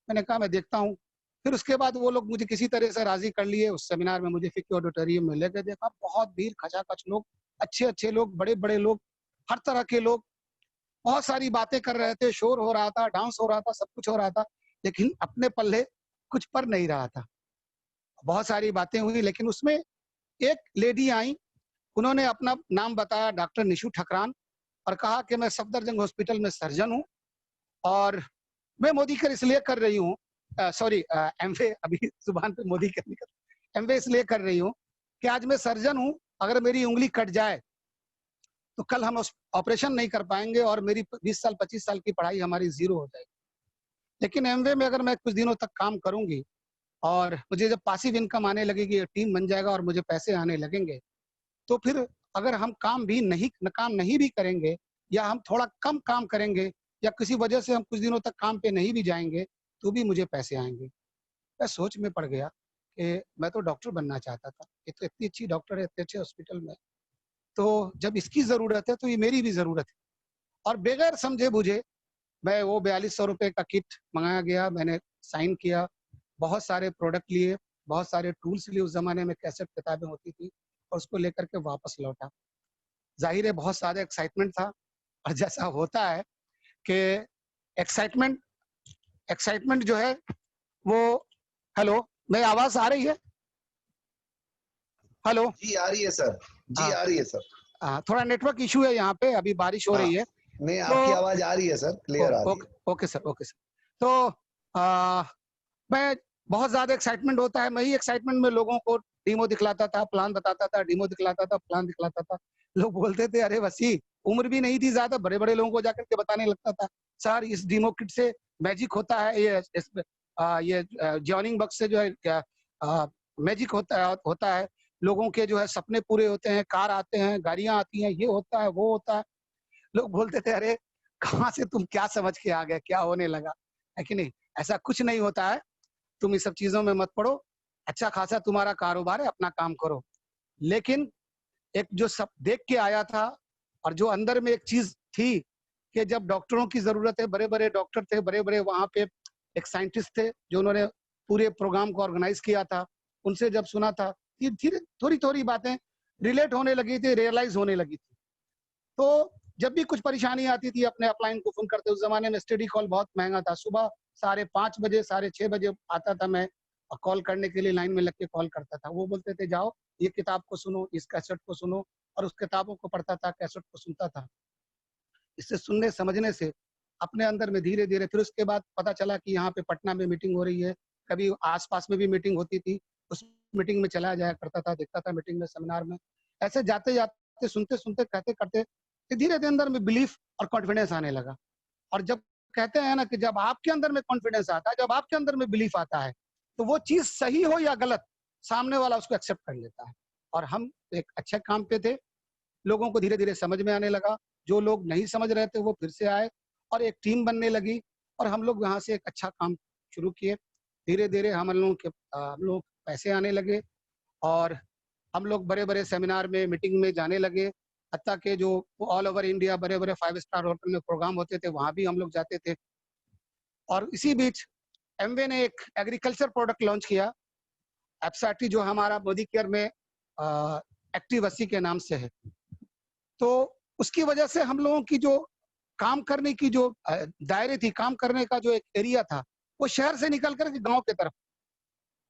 मैंने कहा मैं देखता हूँ। फिर उसके बाद वो लोग मुझे किसी तरह से राज़ी कर लिए, उस सेमिनार में मुझे फिक्की ऑडिटोरियम में लेके देखा, बहुत भीड़ खचाखच लोग, अच्छे-अच्छे लोग, बड़े-बड़े लोग, हर तरह के लोग, बहुत सारी बातें कर रहे थे, शोर हो रहा था, डांस हो रहा था, सब कुछ हो रहा था, लेकिन अपने पल्ले कुछ पर नहीं रहा था। बहुत सारी बातें हुई लेकिन उसमें एक लेडी आई, उन्होंने अपना नाम बताया डॉक्टर निशु ठकरान और कहा कि मैं सफदरजंग हॉस्पिटल में सर्जन हूँ और मैं मोदी कर इसलिए कर रही हूँ, सॉरी एमवे अभी ज़ुबान पे मोदी कर निकल, एमवे इसलिए कर रही हूँ कि आज मैं सर्जन हूँ, अगर मेरी उँगली कट जाए तो कल हम उस ऑपरेशन नहीं कर पाएँगे और मेरी 20 साल 25 साल की पढ़ाई हमारी ज़ीरो हो जाएगी। लेकिन एमवे में अगर मैं कुछ दिनों तक काम करूँगी और मुझे जब पासिव इनकम आने लगेगी, टीम बन जाएगा और मुझे पैसे आने लगेंगे, तो फिर अगर हम काम नहीं भी करेंगे या हम थोड़ा कम काम करेंगे या किसी वजह से हम कुछ दिनों तक काम पे नहीं भी जाएँगे, तो भी मुझे पैसे आएँगे। मैं सोच में पड़ गया कि मैं तो डॉक्टर बनना चाहता था। ये तो इतनी अच्छी डॉक्टर है, इतने अच्छे हॉस्पिटल में, तो जब इसकी ज़रूरत है, तो ये मेरी भी ज़रूरत है। और बगैर समझे-बूझे मैं वो ₹4200 का किट मँगाया गया, मैंने साइन किया, बहुत सारे प्रोडक्ट लिए, बहुत सारे टूल्स लिए, उस ज़माने में कैसेट किताबें होती थी और उसको लेकर के वापस लौटा। ज़ाहिर है बहुत ज़्यादा एक्साइटमेंट था और जैसा होता है कि एक्साइटमेंट एक्साइटमेंट जो है वो हेलो, मेरी आवाज़ आ रही है? हेलो? जी आ रही है सर, जी हाँ, आ रही है सर। थोड़ा नेटवर्क इश्यू है यहाँ पे, अभी बारिश हो हाँ, रही है, नहीं आपकी तो आवाज़ आ रही है सर, क्लियर आ रही है। Okay sir, okay sir. तो अ, मैं बहुत ज़्यादा एक्साइटमेंट होता है, मैं ही एक्साइटमेंट में लोगों को डेमो दिखलाता था, प्लान बताता था, डेमो दिखलाता था, प्लान दिखलाता था। लोग बोलते थे, "अरे वसी, उम्र भी नहीं थी ज़्यादा, बड़े-बड़े लोगों को जाकर के बताने लगता था, सर इस डेमो किट से मैजिक होता है, ये जॉइनिंग बक्स से जो है क्या मैजिक होता है, लोगों के जो है सपने पूरे होते हैं, कार आते हैं, गाड़ियाँ आती हैं, ये होता है, वो होता है।" लोग बोलते थे, "अरे! कहाँ से तुम क्या समझ के आ गए, क्या होने लगा?" है कि नहीं? ऐसा कुछ नहीं होता है, तुम इस सब चीज़ों में मत पड़ो, अच्छा खासा तुम्हारा कारोबार है, अपना काम करो। लेकिन एक जो सब देख के आया था और जो अंदर में एक चीज़ थी कि जब डॉक्टरों की ज़रूरत है, बड़े-बड़े डॉक्टर थे, बड़े-बड़े वहाँ पे एक साइंटिस्ट थे, जो उन्होंने पूरे प्रोग्राम को ऑर्गेनाइज़ किया था, उनसे जब सुना था, ये धीरे थोड़ी-थोड़ी बातें रिलेट होने लगी थी, रियलाइज़ होने लगी थी। तो जब भी कुछ परेशानी आती थी अपने अपलाइन को फ़ोन करते, उस ज़माने में एसटीडी कॉल बहुत महँगा था। सुबह साढ़े 5 बजे, साढ़े 6 बजे आता था मैं कॉल करने के लिए लाइन में लग के कॉल करता था। वो बोलते थे जाओ, ये किताब को सुनो, इस कैसेट को सुनो और उस किताबों को पढ़ता था, कैसेट को सुनता था। इससे सुनने समझने से अपने अंदर में धीरे-धीरे फिर उसके बाद पता चला कि यहाँ पे पटना में मीटिंग हो रही है, कभी आस-पास में भी मीटिंग होती थी, उस मीटिंग में चला जाया करता था, देखता था मीटिंग में, सेमिनार में। ऐसे जाते-जाते, सुनते-सुनते, कहते-करते धीरे-धीरे अंदर में बिलीफ और कॉन्फिडेंस आने लगा। और जब कहते हैं ना कि जब आपके अंदर में कॉन्फिडेंस आता है, जब आपके अंदर में बिलीफ आता है, तो वो चीज़ सही हो या गलत, सामने वाला उसको एक्सेप्ट कर लेता है। और हम एक अच्छे काम पे थे, लोगों को धीरे-धीरे समझ में आने लगा, जो लोग नहीं समझ रहे थे वो फिर से आए और एक टीम बनने लगी और हम लोग यहाँ से एक अच्छा काम शुरू किए। धीरे-धीरे हम लोग पैसे आने लगे और हम लोग बड़े-बड़े सेमिनार में, मीटिंग में जाने लगे। हत्ता के जो ऑल ओवर इंडिया बड़े-बड़े 5 स्टार होटल में प्रोग्राम होते थे, वहाँ भी हम लोग जाते थे। और इसी बीच एमवे ने एक एग्रीकल्चर प्रोडक्ट लॉन्च किया, एब्साटी, जो हमारा मोदी केयर में एक्टिव 80 के नाम से है। तो उसकी वजह से हम लोगों की जो काम करने की जो दायरे थी, काम करने का जो एक एरिया था, वो शहर से निकल कर के गाँव की तरफ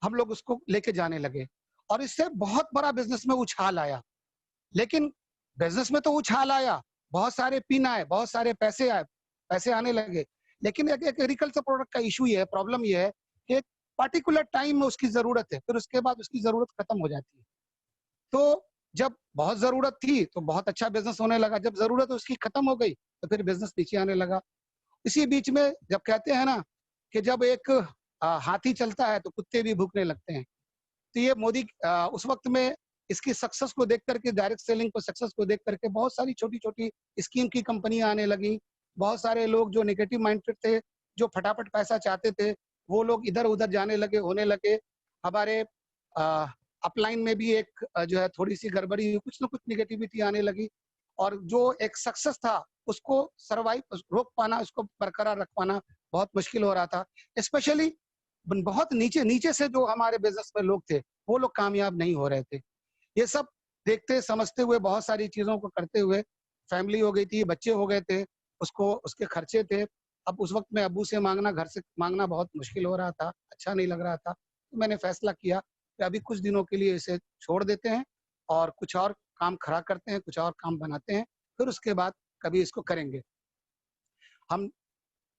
हम लोग उसको लेके जाने लगे और इससे बहुत बड़ा बिज़नेस में उछाल आया। लेकिन बिज़नेस में तो उछाल आया, बहुत सारे पिन आए, बहुत सारे पैसे आए, पैसे आने लगे। लेकिन एक एक एग्रीकल्चर प्रोडक्ट का इश्यू ये है, प्रॉब्लम ये है कि एक पार्टिकुलर टाइम में उसकी ज़रूरत है, फिर उसके बाद उसकी ज़रूरत खत्म हो जाती है। तो जब बहुत ज़रूरत थी, तो बहुत अच्छा बिज़नेस होने लगा, जब ज़रूरत उसकी खत्म हो गई, तो फिर बिज़नेस नीचे आने लगा। इसी बीच में जब कहते हैं ना कि जब एक हाथी चलता है, तो कुत्ते भी भौंकने लगते हैं। तो ये मोदी उस वक़्त में इसकी सक्सेस को देख कर के, डायरेक्ट सेलिंग को सक्सेस को देख कर के बहुत सारी छोटी-छोटी स्कीम की कंपनियाँ आने लगी। बहुत सारे लोग जो नेगेटिव माइंडेड थे, जो फटाफट पैसा चाहते थे, वो लोग इधर-उधर जाने लगे, होने लगे। हमारे अ, अपलाइन में भी एक जो है थोड़ी-सी गड़बड़ी, कुछ न कुछ नेगेटिविटी आने लगी और जो एक सक्सेस था, उसको रोक पाना, उसको बरकरार रख पाना बहुत मुश्किल हो रहा था। स्पेशली बहुत नीचे से जो हमारे बिज़नेस में लोग थे, वो लोग कामयाब नहीं हो रहे थे। ये सब देखते समझते हुए, बहुत सारी चीज़ों को करते हुए, फैमिली हो गई थी, बच्चे हो गए थे, उसको उसके खर्चे थे। अब उस वक़्त में अब्बू से माँगना, घर से माँगना बहुत मुश्किल हो रहा था, अच्छा नहीं लग रहा था। तो मैंने फैसला किया कि अभी कुछ दिनों के लिए इसे छोड़ देते हैं और कुछ और काम खड़ा करते हैं, कुछ और काम बनाते हैं, फिर उसके बाद कभी इसको करेंगे। हम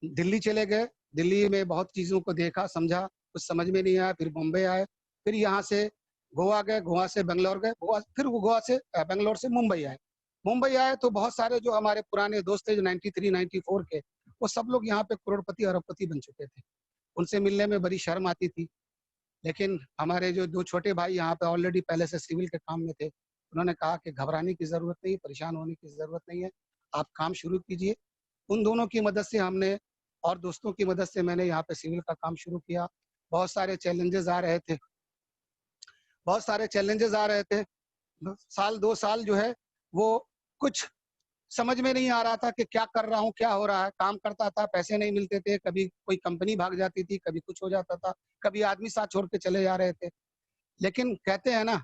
दिल्ली चले गए, दिल्ली में बहुत चीज़ों को देखा, समझा, कुछ समझ में नहीं आया, फिर बॉम्बे आए, फिर यहाँ से गोवा गए, गोवा से बैंगलोर गए, गोवा से बैंगलोर से मुंबई आए। मुंबई आए तो बहुत सारे जो हमारे पुराने दोस्त थे जो 93, 94 के, वो सब लोग यहाँ पे करोड़पति, अरबपति बन चुके थे। उनसे मिलने में बड़ी शर्म आती थी, लेकिन हमारे जो 2 छोटे भाई यहाँ पे ऑलरेडी पहले से सिविल के काम में थे, उन्होंने कहा कि घबराने की ज़रूरत नहीं है, परेशान होने की ज़रूरत नहीं है, आप काम शुरू कीजिए। उन दोनों की मदद से हमने और दोस्तों की मदद से मैंने यहाँ पे सिविल का काम शुरू किया। बहुत सारे चैलेंजेज़ आ रहे थे, बहुत सारे चैलेंजेज़ आ रहे थे। साल 2 साल जो है वो कुछ समझ में नहीं आ रहा था कि क्या कर रहा हूँ, क्या हो रहा है? काम करता था, पैसे नहीं मिलते थे, कभी कोई कंपनी भाग जाती थी, कभी कुछ हो जाता था, कभी आदमी साथ छोड़ के चले जा रहे थे। लेकिन कहते हैं ना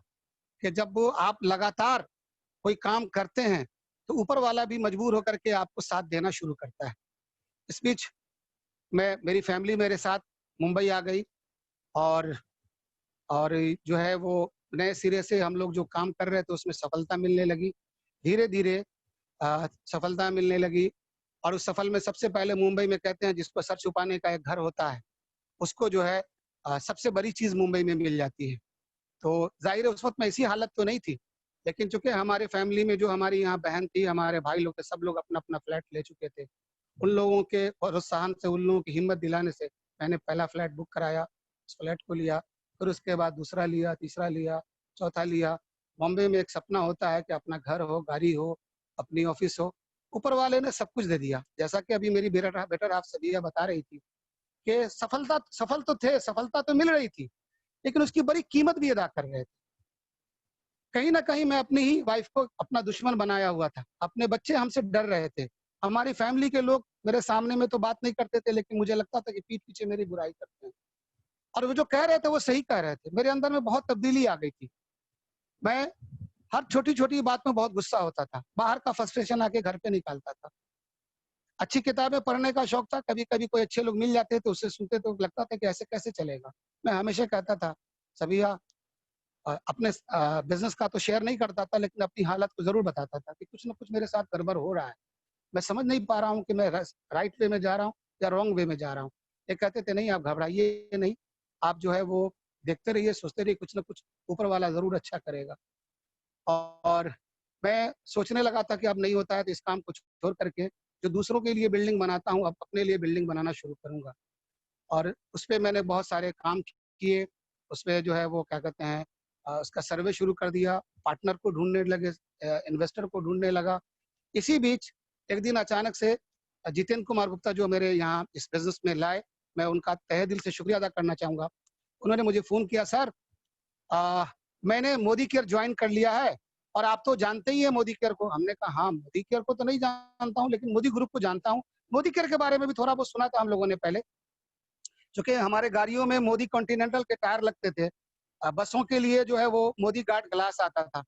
कि जब वो आप लगातार कोई काम करते हैं, तो ऊपर वाला भी मजबूर होकर के आपको साथ देना शुरू करता है। इस बीच मेरी फैमिली मेरे साथ मुंबई आ गई और और जो है वो नए सिरे से हम लोग जो काम कर रहे थे उसमें सफलता मिलने लगी। धीरे-धीरे सफलता मिलने लगी और उस सफल में सबसे पहले मुंबई में कहते हैं जिसको सर छुपाने का एक घर होता है, उसको जो है सबसे बड़ी चीज़ मुंबई में मिल जाती है। तो ज़ाहिर है उस वक़्त में ऐसी हालत तो नहीं थी, लेकिन चूँकि हमारे फैमिली में जो हमारी यहाँ बहन थी, हमारे भाई लोग थे, सब लोग अपना-अपना फ्लैट ले चुके थे। उन लोगों के प्रोत्साहन से, उन लोगों की हिम्मत दिलाने से मैंने पहला फ्लैट बुक कराया, उस फ्लैट को लिया, फिर उसके बाद दूसरा लिया, तीसरा लिया, चौथा लिया। बॉम्बे में एक सपना होता है कि अपना घर हो, गाड़ी हो, अपनी ऑफ़िस हो। ऊपर वाले ने सब कुछ दे दिया। जैसा कि अभी मेरी बेटर हाफ़ सबिया बता रही थी कि सफल तो थे, सफलता तो मिल रही थी, लेकिन उसकी बड़ी कीमत भी अदा कर रहे थे। कहीं न कहीं मैं अपनी ही वाइफ़ को अपना दुश्मन बनाया हुआ था। अपने बच्चे हमसे डर रहे थे। हमारी फैमिली के लोग मेरे सामने में तो बात नहीं करते थे, लेकिन मुझे लगता था कि पीठ पीछे मेरी बुराई करते हैं। और वो जो कह रहे थे, वो सही कह रहे थे। मेरे अंदर में बहुत तब्दीली आ गई थी। मैं हर छोटी-छोटी बात में बहुत गुस्सा होता था। बाहर का फ्रस्ट्रेशन आके घर पे निकालता था। अच्छी किताबें पढ़ने का शौक था, कभी-कभी कोई अच्छे लोग मिल जाते थे, उससे सुनते तो लगता था कि ऐसे कैसे चलेगा? मैं हमेशा कहता था, "सबिया अपने बिज़नेस का तो शेयर नहीं करता था, लेकिन अपनी हालत को ज़रूर बताता था कि कुछ न कुछ मेरे साथ गड़बड़ हो रहा है। मैं समझ नहीं पा रहा हूँ कि मैं राइट वे में जा रहा हूँ या रॉन्ग वे में जा रहा हूँ।" ये कहते थे, "नहीं, आप घबराइए नहीं, आप जो है वो देखते रहिए, सोचते रहिए, कुछ न कुछ ऊपर वाला ज़रूर अच्छा करेगा।" और मैं सोचने लगा था कि अब नहीं होता है, तो इस काम को छोड़ करके जो दूसरों के लिए बिल्डिंग बनाता हूँ, अब अपने लिए बिल्डिंग बनाना शुरू करूँगा। और उसपे मैंने बहुत सारे काम किए, उसपे जो है वो क्या कहते हैं उसका सर्वे शुरू कर दिया, पार्टनर को ढूँढने लगे, इन्वेस्टर को ढूँढने लगा। इसी बीच एक दिन अचानक से जितेंद्र कुमार गुप्ता जो मेरे यहाँ इस बिज़नेस में लाए, मैं उनका तहे दिल से शुक्रिया अदा करना चाहूँगा। उन्होंने मुझे फ़ोन किया, "सर मैंने मोदी केयर जॉइन कर लिया है और आप तो जानते ही हैं मोदी केयर को।" हमने कहा, "हाँ, मोदी केयर को तो नहीं जानता हूँ, लेकिन मोदी ग्रुप को जानता हूँ। मोदी केयर के बारे में भी थोड़ा बहुत सुना था हम लोगों ने पहले।" चूँकि हमारे गाड़ियों में मोदी कॉन्टिनेंटल के टायर लगते थे। बसों के लिए जो है वो मोदी गार्ड ग्लास आता था।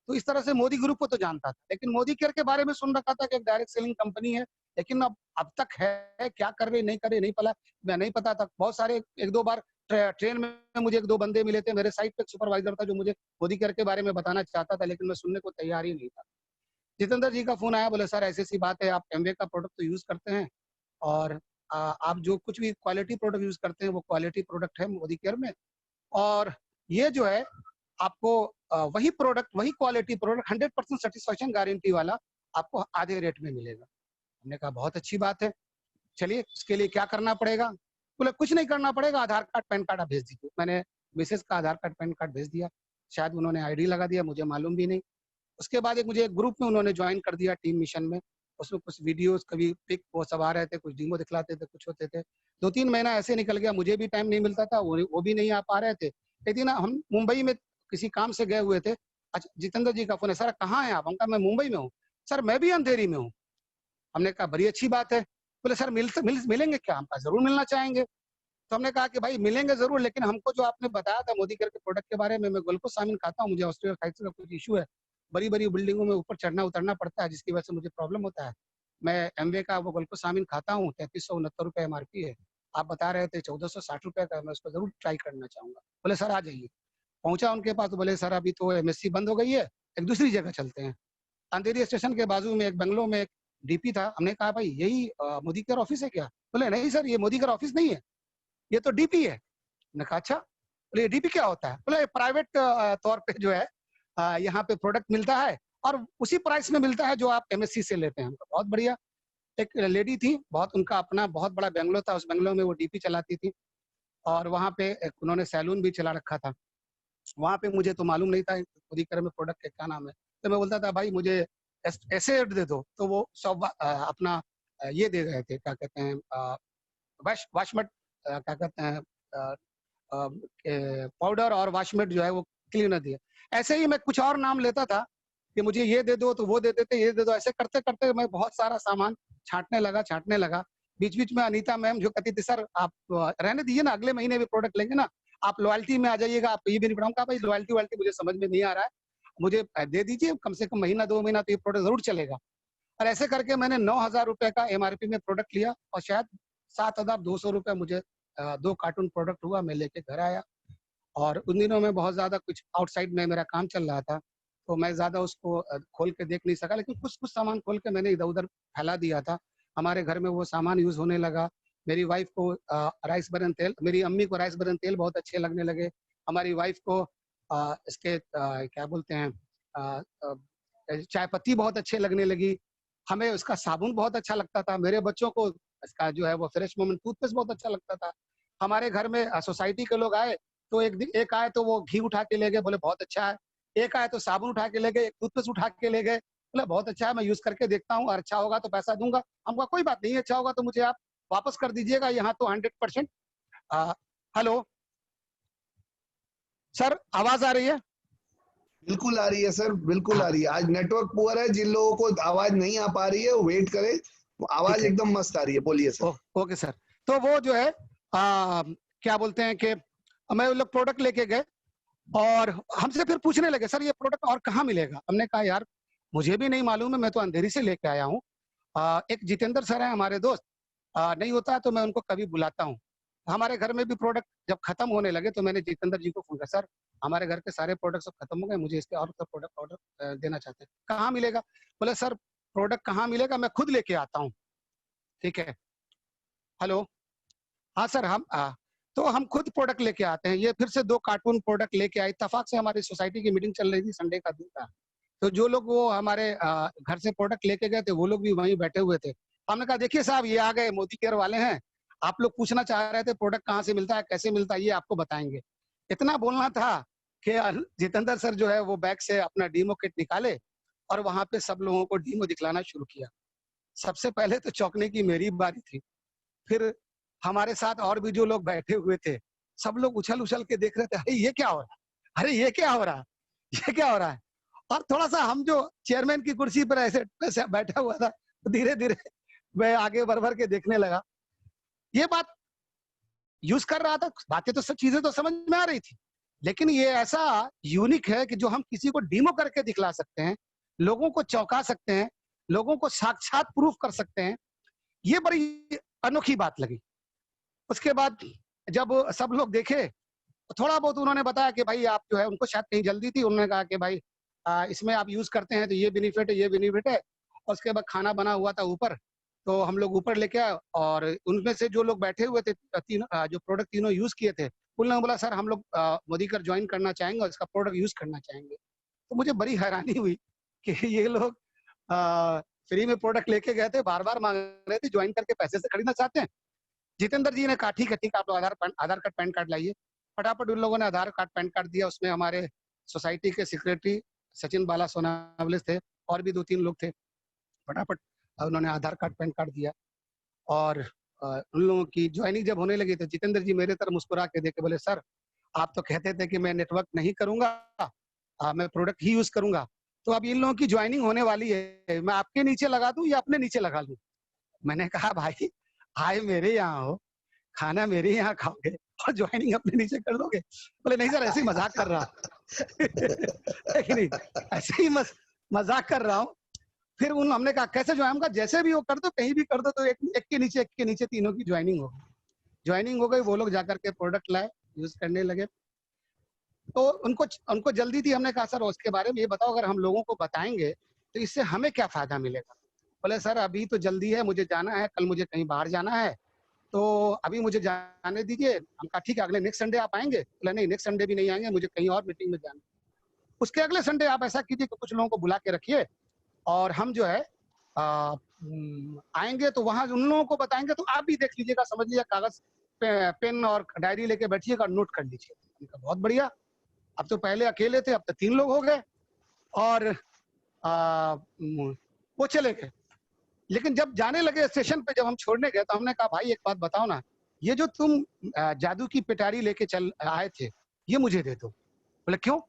तो इस तरह से मोदी ग्रुप को तो जानता था। लेकिन मोदी केयर के बारे में सुन रखा था कि एक डायरेक्ट सेलिंग कंपनी है। लेकिन अब तक है, क्या कर रही, नहीं कर रही, नहीं पता था। बहुत सारे 1-2 बार ट्रेन में मुझे 1-2 बंदे मिले थे। मेरे साइड पे एक सुपरवाइज़र था जो मुझे मोदी केयर के बारे में बताना चाहता था, लेकिन मैं सुनने को तैयार ही नहीं था। जितेंद्र जी का फ़ोन आया, बोले, "सर ऐसी-ऐसी बात है, आप एमवे का प्रोडक्ट तो यूज़ करते हैं और आप जो कुछ भी क्वालिटी प्रोडक्ट यूज़ करते हैं, वो क्वालिटी प्रोडक्ट है मोदी केयर में और ये जो है आपको वही प्रोडक्ट, वही क्वालिटी प्रोडक्ट 100% सेटिस्फैक्शन गारंटी वाला आपको आधे रेट में मिलेगा। हमने कहा बहुत अच्छी बात है, चलिए इसके लिए क्या करना पड़ेगा? बोले कुछ नहीं करना पड़ेगा, आधार कार्ड, पैन कार्ड आप भेज दीजिए। मैंने मिसेज़ का आधार कार्ड, पैन कार्ड भेज दिया। शायद उन्होंने आईडी लगा दिया, मुझे मालूम भी नहीं। उसके बाद मुझे एक ग्रुप में उन्होंने जॉइन कर दिया टीम मिशन में। उसमें कुछ वीडियोज़, कभी पिक वो सब आ रहे थे, कुछ डेमो दिखलाते थे, कुछ होते थे। 2-3 महीना ऐसे निकल गया, मुझे भी टाइम नहीं मिलता था, वो भी नहीं आ पा रहे थे। एक दिन हम मुंबई में किसी काम से गए हुए थे। अच्छा, जितेंद्र जी का फ़ोन है, "सर कहाँ हैं आप?" हम कहा, "मैं मुंबई में हूँ।" "सर मैं भी अंधेरी में हूँ।" हमने कहा, "बड़ी अच्छी बात है।" बोले, "सर मिलेंगे क्या?" हम कहा, "ज़रूर मिलना चाहेंगे।" तो हमने कहा कि भाई मिलेंगे ज़रूर, लेकिन हमको जो आपने बताया था मोदी केयर के प्रोडक्ट के बारे में, मैं ग्लूकोसामिन खाता हूँ, मुझे ऑस्टियोआर्थराइटिस का कुछ इश्यू है। बड़ी-बड़ी बिल्डिंगों में ऊपर चढ़ना-उतरना पड़ता है, जिसकी वजह से मुझे प्रॉब्लम होता है। मैं एमवे का वो ग्लूकोसामिन खाता हूँ, ₹3369 एमआरपी है। आप बता रहे थे ₹1460 का है, मैं उसको ज़रूर ट्राई करना चाहूँगा। बोले, "सर आ जाइए।" पहुँचा उनके पास तो बोले, "सर अभी तो एमएससी बंद हो गई है, एक दूसरी जगह चलते हैं।" अंधेरी स्टेशन के बाजू में एक बंगलो में एक डीपी था। हमने कहा, "भाई यही मोदी केयर ऑफिस है क्या?" बोले, "नहीं सर, ये मोदी केयर ऑफिस नहीं है, ये तो डीपी है।" मैंने कहा, "अच्छा?" बोले, "डीपी क्या होता है?" बोले, "प्राइवेट तौर पे जो है यहाँ पे प्रोडक्ट मिलता है और उसी प्राइस में मिलता है जो आप एमएससी से लेते हैं।" हमने कहा, "बहुत बढ़िया।" एक लेडी थी, बहुत उनका अपना बहुत बड़ा बंगलो था, उस बंगलो में वो डीपी चलाती थी और वहाँ पे एक उन्होंने सैलून भी चला रखा था। वहाँ पे मुझे तो मालूम नहीं था खुद ही करे में प्रोडक्ट का क्या नाम है। तो मैं बोलता था भाई मुझे एसेड दे दो, तो वो सब अपना ये दे रहे थे, क्या कहते हैं वाशमेट, क्या कहते हैं अ पाउडर और वाशमेट जो है वो क्लीनर दिया। ऐसे ही मैं कुछ और नाम लेता था कि मुझे ये दे दो, तो वो दे देते, ये दे दो। ऐसे करते-करते मैं बहुत सारा सामान छाँटने लगा। बीच-बीच में अनीता मैम जो कहती थी, "सर आप रहने दीजिए ना, अगले महीने भी प्रोडक्ट लेंगे ना, आप लॉयल्टी में आ जाइएगा, आपको ये भी नहीं पड़ा।" हम कहा, "भाई लॉयल्टी-वॉयल्टी मुझे समझ में नहीं आ रहा है, मुझे दे दीजिए, कम से कम महीना 2 महीना तो ये प्रोडक्ट ज़रूर चलेगा।" और ऐसे करके मैंने ₹9000 का एमआरपी में प्रोडक्ट लिया और शायद ₹7200 मुझे 2 कार्टून प्रोडक्ट हुआ, मैं लेके घर आया। और उन दिनों में बहुत ज़्यादा कुछ आउटसाइड में मेरा काम चल रहा था, तो मैं ज़्यादा उसको खोल के देख नहीं सका, लेकिन कुछ-कुछ सामान खोल के मैंने इधर-उधर फैला दिया था। हमारे घर में वो सामान यूज़ होने लगा। मेरी वाइफ़ को राइस बरन तेल, मेरी अम्मी को राइस बरन तेल बहुत अच्छे लगने लगे। हमारी वाइफ़ को इसके क्या बोलते हैं अ अ, चाय पत्ती बहुत अच्छे लगने लगी। हमें उसका साबुन बहुत अच्छा लगता था। मेरे बच्चों को इसका जो है वो फ्रेश मोमेंट टूथपेस्ट बहुत अच्छा लगता था। हमारे घर में सोसाइटी के लोग आए, तो एक आए तो वो घी उठा के ले गए, बोले बहुत अच्छा है। एक आए तो साबुन उठा के ले गए, एक टूथपेस्ट उठा के ले गए, बोले बहुत अच्छा है, मैं यूज़ करके देखता हूँ और अच्छा होगा तो पैसा दूँगा। हम कहा कोई बात नहीं, अच्छा होगा तो मुझे आप वापस कर दीजिएगा, यहाँ तो 100% अ, हेलो, सर आवाज़ आ रही है? बिल्कुल आ रही है सर, बिल्कुल हाँ, आ रही है। आज नेटवर्क पुअर है, जिन लोगों को आवाज़ नहीं आ पा रही है, वो वेट करें। ठीक आवाज़ है। एकदम मस्त आ रही है, बोलिए सर। Okay sir. तो वो जो है क्या बोलते हैं कि मैं वो लोग प्रोडक्ट लेके गए और हमसे फिर पूछने लगे, "सर ये प्रोडक्ट और कहाँ मिलेगा?" हमने कहा, "यार मुझे भी नहीं मालूम है, मैं तो अंधेरी से लेके आया हूँ।" एक जितेंद्र सर हैं हमारे दोस्त, नहीं होता है तो मैं उनको कभी बुलाता हूँ। हमारे घर में भी प्रोडक्ट जब खत्म होने लगे तो मैंने जितेंद्र जी को फ़ोन किया, "सर हमारे घर के सारे प्रोडक्ट सब खत्म हो गए, मुझे इसके और सब प्रोडक्ट ऑर्डर देना चाहते हैं। कहाँ मिलेगा?" बोले, "सर प्रोडक्ट कहाँ मिलेगा, मैं खुद लेके आता हूँ।" ठीक है। हेलो? हाँ सर, तो हम खुद प्रोडक्ट लेके आते हैं। ये फिर से 2 कार्टून प्रोडक्ट लेके आए। इत्तेफ़ाक से हमारी सोसाइटी की मीटिंग चल रही थी, संडे का दिन था। तो जो लोग वो हमारे घर से प्रोडक्ट लेके गए थे, वो लोग भी वहीं बैठे हुए थे। हमने कहा, "देखिए साहब, ये आ गए, मोदी केयर वाले हैं। आप लोग पूछना चाह रहे थे प्रोडक्ट कहाँ से मिलता है, कैसे मिलता है, ये आपको बताएँगे।" इतना बोलना था कि जितेंद्र सर जो है वो बैग से अपना डेमो किट निकाले और वहाँ पे सब लोगों को डेमो दिखलाना शुरू किया। सबसे पहले तो चौंकने की मेरी बारी थी। फिर हमारे साथ और भी जो लोग बैठे हुए थे, सब लोग उछल-उछल के देख रहे थे, "अरे! ये क्या हो रहा है? अरे! ये क्या हो रहा है? ये क्या हो रहा है?" और थोड़ा-सा हम जो चेयरमैन की कुर्सी पर ऐसे ऐसे बैठा हुआ था, तो धीरे-धीरे मैं आगे बढ़-बढ़ के देखने लगा। ये बात यूज़ कर रहा था, बातें तो सब चीज़ें तो समझ में आ रही थी। लेकिन ये ऐसा यूनिक है कि जो हम किसी को डेमो करके दिखला सकते हैं, लोगों को चौंका सकते हैं, लोगों को साक्षात प्रूफ कर सकते हैं, ये बड़ी अनोखी बात लगी। उसके बाद जब सब लोग देखे, तो थोड़ा बहुत उन्होंने बताया कि भाई आप जो है उनको शायद कहीं जल्दी थी, उन्होंने कहा कि भाई इसमें आप यूज़ करते हैं तो ये बेनिफिट है, ये बेनिफिट है। और उसके बाद खाना बना हुआ था ऊपर, तो हम लोग ऊपर लेके आए और उनमें से जो लोग बैठे हुए थे जो प्रोडक्ट तीनों यूज़ किए थे, उन लोगों ने बोला सर हम लोग मोदी कर ज्वाइन करना चाहेंगे और इसका प्रोडक्ट यूज करना चाहेंगे। तो मुझे बड़ी हैरानी हुई कि ये लोग फ्री में प्रोडक्ट लेके गए थे, बार-बार मांग रहे थे, ज्वाइन करके पैसे से खरीदना चाहते हैं। जितेंद्र जी ने कहा ठीक है, आप लोग आधार कार्ड, पैन कार्ड लाइए। फटाफट उन लोगों ने आधार कार्ड, पैन कार्ड दिया। उसमें हमारे सोसाइटी के सेक्रेटरी सचिन बाला सोनावले थे और भी 2-3 लोग थे। फटाफट उन्होंने आधार कार्ड, पैन कार्ड दिया और उन लोगों की ज्वाइनिंग जब होने लगी तो जितेंद्र जी मेरे तरफ मुस्कुरा के देख के बोले, सर आप तो कहते थे कि मैं नेटवर्क नहीं करूंगा, मैं प्रोडक्ट ही यूज करूंगा। तो अब इन लोगों की ज्वाइनिंग होने वाली है, मैं आपके नीचे लगा दूं या अपने नीचे लगा लूं? मैंने कहा भाई आए मेरे यहाँ हो, खाना मेरे यहाँ खाओगे और ज्वाइनिंग अपने नीचे कर दोगे? बोले नहीं सर ऐसे ही मजाक कर रहा है कि नहीं, ऐसे ही मजाक कर रहा हूँ। फिर हमने कहा कैसे ज्वाइन? हमका जैसे भी हो कर दो, कहीं भी कर दो, तो एक के नीचे तीनों की ज्वाइनिंग हो गई। ज्वाइनिंग हो गई, वो लोग जाकर के प्रोडक्ट लाए, यूज करने लगे। तो उनको जल्दी थी। हमने कहा सर उसके बारे में ये बताओ, अगर हम लोगों को बताएंगे तो इससे हमें क्या फायदा मिलेगा? बोले सर अभी तो जल्दी है, मुझे जाना है, कल मुझे कहीं बाहर जाना है, तो अभी मुझे जाने दीजिए। हम कहा ठीक है, अगले नेक्स्ट संडे आप आएंगे? बोले नहीं नेक्स्ट संडे भी नहीं आएंगे, मुझे कहीं और मीटिंग में जाना है। उसके अगले संडे आप ऐसा कीजिए कि कुछ लोगों को बुला के रखिए और हम जो है आएंगे तो वहां उन लोगों को बताएंगे, तो आप भी देख लीजिएगा, समझ लीजिए, कागज पेन और डायरी लेके बैठिएगा और नोट कर लीजिए। बहुत बढ़िया, अब तो पहले अकेले थे, अब तो 3 लोग हो गए और वो चले गए। लेकिन जब जाने लगे स्टेशन पे, जब हम छोड़ने गए तो हमने कहा भाई एक बात बताओ ना, ये जो तुम जादू की पिटारी लेके चल आए थे, ये मुझे दे दो। बोले क्यों?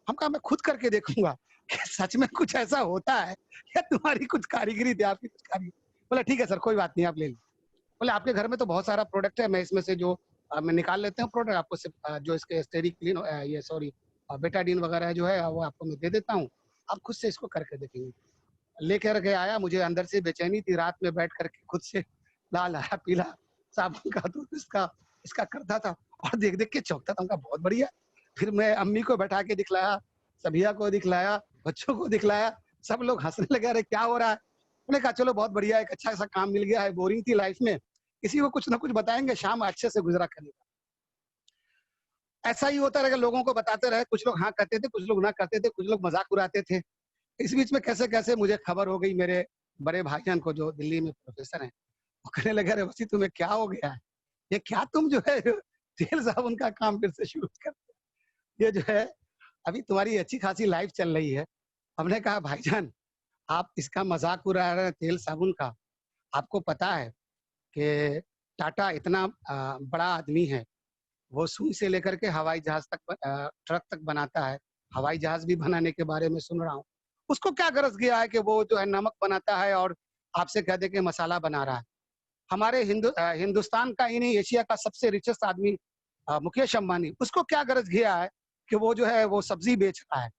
हम कहा मैं खुद करके देखूंगा कि सच में कुछ ऐसा होता है या तुम्हारी कुछ कारीगरी थी, आपकी कुछ कारीगरी। बोला ठीक है सर कोई बात नहीं, आप ले लीजिए। बोले आपके घर में तो बहुत सारा प्रोडक्ट है, मैं इसमें से जो मैं निकाल लेते हैं प्रोडक्ट, आपको सिर्फ जो इसके स्टेरिक्लीन ये सॉरी बेटाडीन वगैरह जो है वो आपको मैं दे देता हूँ, आप खुद से इसको करके देखेंगे। लेकर के आया, मुझे अंदर से बेचैनी थी, रात में बैठ करके खुद से लाल हरा पीला साबुन का दूध इसका करता था और देख देख के चौंकता था। उनका बहुत बढ़िया। फिर मैं अम्मी को बैठा के दिखलाया, सभिया को दिखलाया, बच्चों को दिखलाया, सब लोग हंसने लगे, अरे क्या हो रहा है? मैंने कहा चलो बहुत बढ़िया, एक अच्छा सा काम मिल गया है, बोरिंग थी लाइफ में, किसी को कुछ ना कुछ बताएंगे, शाम अच्छे से गुजरा करेगा। ऐसा ही होता रहेगा, लोगों को बताते रहे, कुछ लोग हाँ करते थे, कुछ लोग ना करते थे, कुछ लोग मजाक उड़ाते थे। इस बीच में कैसे कैसे मुझे खबर हो गई, मेरे बड़े भाईजान को जो दिल्ली में प्रोफेसर हैं, वो कहने लगे अरे वसी तुम्हें क्या हो गया है, ये क्या तुम जो है तेल साबुन का काम फिर से शुरू कर, ये जो है अभी तुम्हारी अच्छी खासी लाइफ चल रही है। हमने कहा भाईजान आप इसका मजाक उड़ा रहे हैं तेल साबुन का, आपको पता है कि टाटा इतना बड़ा आदमी है, वो सुई से लेकर के हवाई जहाज तक ट्रक तक बनाता है, हवाई जहाज भी बनाने के बारे में सुन रहा हूँ। उसको क्या गरज गया है कि वो जो है नमक बनाता है और आपसे कह दे कि मसाला बना रहा है। हमारे हिंदुस्तान का ही नहीं, एशिया का सबसे रिचेस्ट आदमी मुकेश अंबानी, उसको क्या गरज गया है कि वो जो है वो सब्जी बेच रहा है।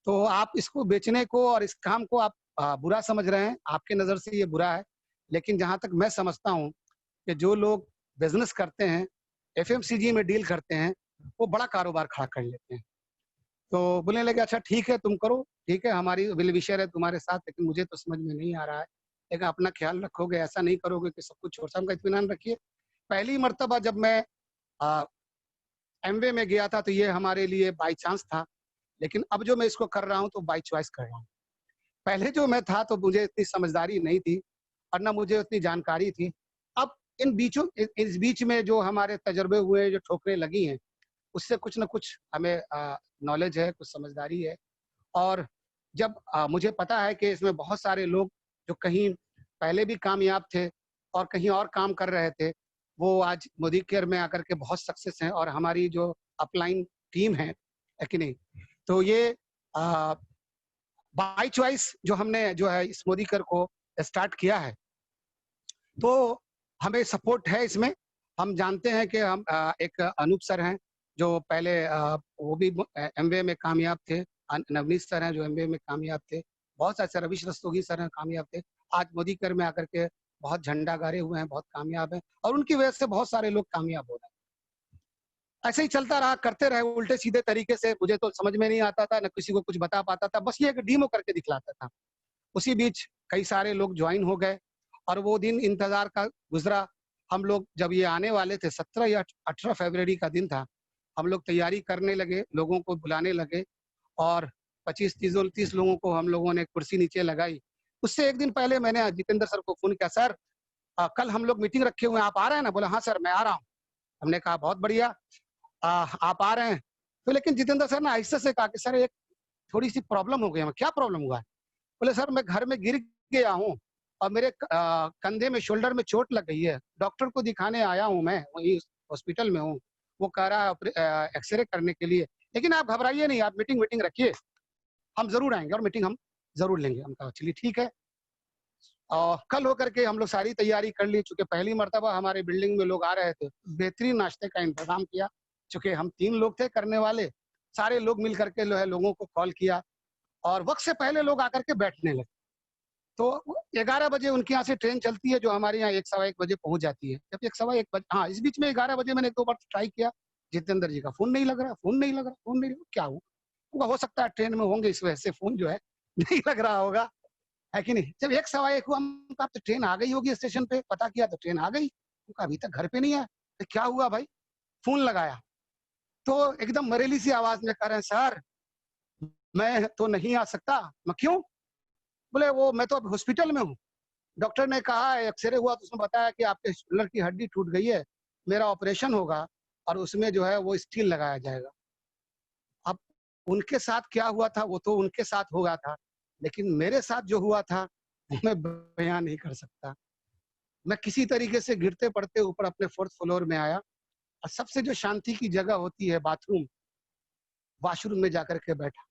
तो आप इसको बेचने को और इस काम को आप बुरा समझ रहे हैं, आपके नजर से ये बुरा है, लेकिन जहां तक मैं समझता हूँ कि जो लोग बिजनेस करते हैं, एफएमसीजी में डील करते हैं, वो बड़ा कारोबार खड़ा कर लेते हैं। तो बोलने लगे अच्छा ठीक है तुम करो, ठीक है हमारी वेल विशर है तुम्हारे साथ, लेकिन मुझे तो समझ में नहीं आ रहा है, लेकिन अपना ख्याल रखोगे, ऐसा नहीं करोगे कि सब कुछ छोड़ सा का इत्मीनान रखिए। पहली मर्तबा जब मैं एमवे में गया था तो ये हमारे लिए बाई चांस था, लेकिन अब जो मैं इसको कर रहा हूँ तो बाई चॉइस कर रहा हूँ। पहले जो मैं था तो मुझे इतनी समझदारी नहीं थी और ना मुझे उतनी जानकारी थी। अब इस बीच में जो हमारे तजर्बे हुए, जो ठोकरें लगी हैं, उससे कुछ न कुछ हमें नॉलेज है, कुछ समझदारी है। और जब मुझे पता है कि इसमें बहुत सारे लोग जो कहीं पहले भी कामयाब थे और कहीं और काम कर रहे थे, वो आज मोदी केयर में आकर के बहुत सक्सेस हैं और हमारी जो अपलाइन टीम है कि नहीं, तो ये बाय चॉइस जो हमने जो है इस मोदी केयर को स्टार्ट किया है, तो हमें सपोर्ट है इसमें। हम जानते हैं कि हम एक अनूप सर हैं जो पहले वो भी एमवे में कामयाब थे, नवनीत सर हैं जो एमवे में कामयाब थे, बहुत ऐसे रविश रस्तोगी सर हैं कामयाब थे, आज मोदी केयर में आकर के बहुत झंडा गाड़े हुए हैं, बहुत कामयाब हैं और उनकी वजह से बहुत सारे लोग कामयाब हो रहे हैं। ऐसे ही चलता रहा, करते रहे उल्टे सीधे तरीके से, मुझे तो समझ में नहीं आता था, न किसी को कुछ बता पाता था, बस ये एक डीमो करके दिखलाता था। उसी बीच कई सारे लोग ज्वाइन हो गए और वो दिन इंतजार का गुजरा। हम लोग जब ये आने वाले थे, 17 या 18 फरवरी का दिन था, हम लोग तैयारी करने लगे, लोगों को बुलाने लगे और 25-30 लोगों को हम लोगों ने कुर्सी नीचे लगाई। उससे एक दिन पहले मैंने जितेंद्र सर को फ़ोन किया, सर कल हम लोग मीटिंग रखे हुए हैं, आप आ रहे हैं ना? बोले, हाँ सर, मैं आ रहा हूँ। हमने कहा बहुत बढ़िया, आप आ रहे हैं। तो लेकिन जितेंद्र सर ने आहिस्ते से कहा कि सर एक थोड़ी-सी प्रॉब्लम हो गई है। क्या प्रॉब्लम हुआ है? बोले, सर मैं घर में गिर गया हूँ और मेरे कंधे में, शोल्डर में चोट लग गई है। डॉक्टर को दिखाने आया हूँ मैं, वहीं हॉस्पिटल में हूँ। वो कह रहा है एक्स-रे करने के लिए। लेकिन आप घबराइए नहीं, आप मीटिंग रखिए, हम ज़रूर आएँगे और मीटिंग हम ज़रूर लेंगे। हम कहा चलिए ठीक है। कल होकर के हम लोग सारी तैयारी कर ली, चूँकि पहली मर्तबा हमारे बिल्डिंग में लोग आ रहे थे। बेहतरीन नाश्ते का इंतज़ाम किया, चूँकि हम 3 लोग थे करने वाले, सारे लोग मिल कर के जो है लोगों को कॉल किया और वक़्त से पहले लोग आकर के बैठने लगे। तो 11 बजे उनके यहाँ से ट्रेन चलती है जो हमारे यहाँ 1 सवा 1 बजे पहुँच जाती है। जब 1 सवा 1 बज हाँ, इस बीच में 11 बजे मैंने 2 बार ट्राई किया, जितेंद्र जी का फ़ोन नहीं लग रहा, फ़ोन नहीं लग रहा, फ़ोन नहीं लग क्या हुआ? हो सकता है ट्रेन में होंगे इस वजह से फ़ोन जो है नहीं लग रहा होगा, है कि नहीं? जब 1 सवा 1 हुआ, हम कहा अब तो ट्रेन आ गई होगी स्टेशन पे, पता किया तो ट्रेन आ गई। वो कहा अभी तक घर पे नहीं आया। तो क्या हुआ भाई? फ़ोन लगाया, तो एकदम मरेली सी आवाज़ में कह रहे हैं, "सर, मैं तो नहीं आ सकता।" मैं क्यों? बोले, "वो मैं तो अब हॉस्पिटल में हूँ। डॉक्टर ने कहा है, एक्स-रे हुआ तो उसमें बताया कि आपके शोल्डर की हड्डी टूट गई है, मेरा ऑपरेशन होगा और उसमें जो है वो स्टील लगाया जाएगा।" अब उनके साथ क्या हुआ था वो तो उनके साथ हुआ था, लेकिन मेरे साथ जो हुआ था वो मैं बयान नहीं कर सकता। मैं किसी तरीके से गिरते-पड़ते ऊपर अपने 4th फ्लोर में आया और सबसे जो शांति की जगह होती है बाथरूम, वॉशरूम में जाकर के बैठा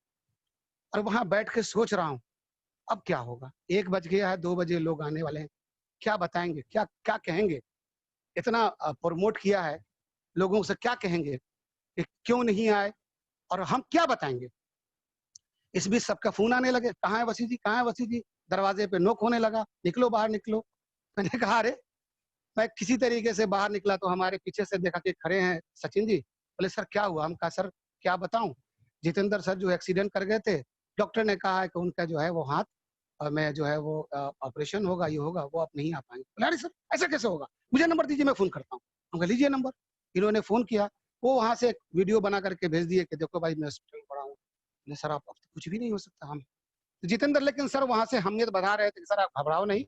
और वहाँ बैठ के सोच रहा हूँ, अब क्या होगा? 1 बज गया है, 2 बजे लोग आने वाले हैं, क्या बताएँगे? क्या क्या कहेंगे? इतना प्रमोट किया है, लोगों से क्या कहेंगे कि क्यों नहीं आए और हम क्या बताएँगे? इस बीच सबका फ़ोन आने लगे, "कहाँ है वसी जी? कहाँ है वसी जी?" दरवाज़े पे नॉक होने लगा, "निकलो बाहर निकलो।" मैंने कहा, "अरे!" मैं किसी तरीके से बाहर निकला तो हमारे पीछे से देखा कि खड़े हैं सचिन जी। बोले, "सर क्या हुआ?" हम कहा, "सर क्या बताऊँ? जितेंद्र सर जो एक्सीडेंट कर गए थे, डॉक्टर ने कहा है कि उनका जो है वो हाथ में जो है वो ऑपरेशन होगा, ये होगा, वो अब नहीं आ पाएँगे।" बोला, "अरे सर! ऐसा कैसे होगा? मुझे नंबर दीजिए, मैं फ़ोन करता हूँ।" हम कहा, "लीजिए नंबर।" इन्होंने फ़ोन किया, वो वहाँ से एक वीडियो बना करके भेज दिए कि देखो भाई मैं हॉस्पिटल में पड़ा हूँ। बोले, "सर अब तो कुछ भी नहीं हो सकता हम।" जितेंद्र लेकिन सर वहाँ से हमियत बढ़ा रहे थे कि सर आप घबराओ नहीं,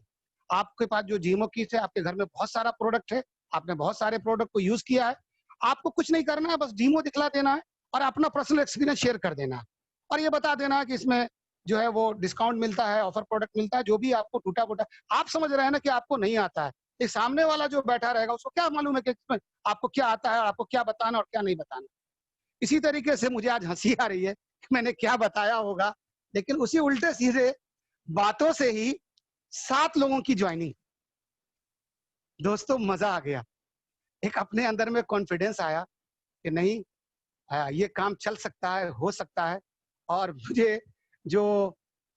आपके पास जो जीमो किट है, आपके घर में बहुत सारा प्रोडक्ट है, आपने बहुत सारे प्रोडक्ट को यूज़ किया है, आपको कुछ नहीं करना है, बस डीमो दिखला देना है और अपना पर्सनल एक्सपीरियंस शेयर कर देना है और ये बता देना है कि इसमें जो है वो डिस्काउंट मिलता है, ऑफर प्रोडक्ट मिलता है, जो भी आपको टूटा-फूटा आप समझ रहे हैं ना कि आपको नहीं आता है, ये सामने वाला जो बैठा रहेगा उसको क्या मालूम है कि इसमें आपको क्या आता है, आपको क्या बताना और क्या नहीं बताना। इसी तरीके से मुझे आज हँसी आ रही है कि मैंने क्या बताया होगा, लेकिन उसी उल्टे-सीधे बातों से ही 7 लोगों की जॉइनिंग। दोस्तों मज़ा आ गया। एक अपने अंदर में कॉन्फिडेंस आया कि नहीं ये काम चल सकता है, हो सकता है और मुझे जो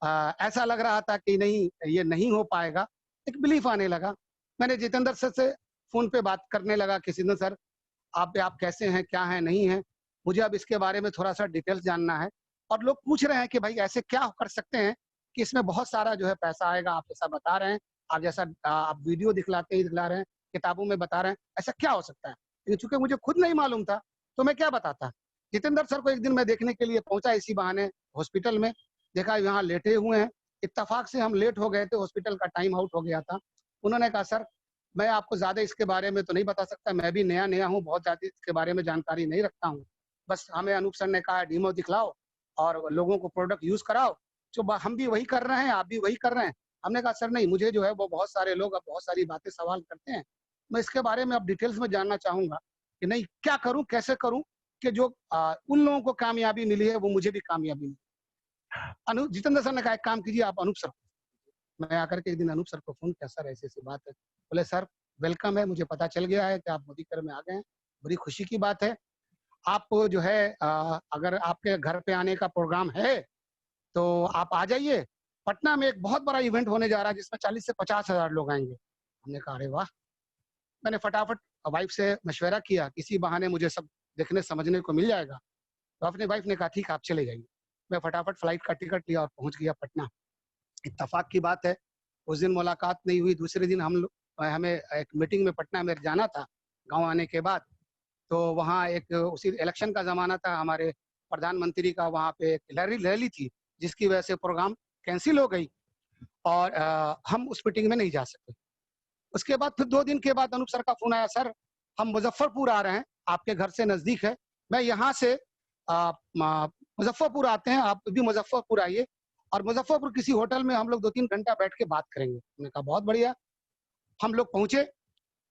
ऐसा लग रहा था कि नहीं ये नहीं हो पाएगा, एक बिलीफ आने लगा। मैंने जितेंद्र सर से फ़ोन पे बात करने लगा किसी दिन, सर आप कैसे हैं, क्या हैं, नहीं हैं? मुझे अब इसके बारे में थोड़ा-सा डिटेल्स जानना है और लोग पूछ रहे हैं कि भाई ऐसे क्या कर सकते हैं कि इसमें बहुत सारा जो है पैसा आएगा, आप जैसा बता रहे हैं, आप जैसा आप वीडियो दिखलाते ही दिखला रहे हैं, किताबों में बता रहे हैं, ऐसा क्या हो सकता है? लेकिन चूँकि मुझे खुद नहीं मालूम था, तो मैं क्या बताता? जितेंद्र सर को एक दिन मैं देखने के लिए पहुँचा इसी बहाने हॉस्पिटल में, देखा यहाँ लेटे हुए हैं, इत्तेफ़ाक से हम लेट हो गए थे, हॉस्पिटल का टाइम आउट हो गया था। उन्होंने कहा, "सर मैं आपको ज़्यादा इसके बारे में तो नहीं बता सकता, मैं भी नया-नया हूँ, बहुत ज़्यादा इसके बारे में जानकारी नहीं रखता हूँ। बस हमें अनूप सर ने कहा डेमो दिखलाओ और लोगों को प्रोडक्ट यूज़ कराओ, जो ब हम भी वही कर रहे हैं, आप भी वही कर रहे हैं।" हमने कहा, "सर नहीं, मुझे जो है वो बहुत सारे लोग अब बहुत सारी बातें सवाल करते हैं, मैं इसके बारे में अब डिटेल्स में जानना चाहूँगा कि नहीं क्या करूँ, कैसे करूँ कि जो उन लोगों को कामयाबी मिली है, वो मुझे भी कामयाबी मिले।" जितेंद्र सर ने कहा, "एक काम कीजिए आप अनूप सर" मैं आकर के एक दिन अनूप सर को फ़ोन किया, "सर ऐसी-ऐसी बात है।" बोले, "सर वेलकम है, मुझे पता चल गया है कि आप मोदीकर में आ गए हैं, बड़ी खुशी की बात है। आप जो है अगर आपके घर पे आने का प्रोग्राम है, तो आप आ जाइए। पटना में एक बहुत बड़ा इवेंट होने जा रहा है जिसमें 40 से 50,000 लोग आएँगे।" हमने कहा, "अरे वाह!" मैंने फटाफट वाइफ़ से मशवरा किया, इसी बहाने मुझे सब देखने समझने को मिल जाएगा। तो अपनी वाइफ़ ने कहा, "ठीक है, आप चले जाइए।" मैं फटाफट फ्लाइट का टिकट लिया और पहुँच गया पटना। इत्तेफ़ाक की बात है, उस दिन मुलाकात नहीं हुई, दूसरे दिन हमें एक मीटिंग में पटना में जाना था, गाँव आने के बाद। तो वहाँ एक उसी इलेक्शन का ज़माना था, हमारे प्रधानमंत्री का वहाँ पे एक रैली थी, जिसकी वजह से प्रोग्राम कैंसल हो गई और हम उस मीटिंग में नहीं जा सके। उसके बाद फिर 2 दिन के बाद अनूप सर का फ़ोन आया, सर हम मुज़फ्फ़रपुर आ रहे हैं, आपके घर से नज़दीक है, मैं यहाँ से मुज़फ्फ़रपुर आते हैं, आप भी मुज़फ्फ़रपुर आइए और मुज़फ्फ़रपुर किसी होटल में हम लोग 2-3 घंटा बैठ के बात करेंगे। हमने कहा बहुत बढ़िया। हम लोग पहुँचे,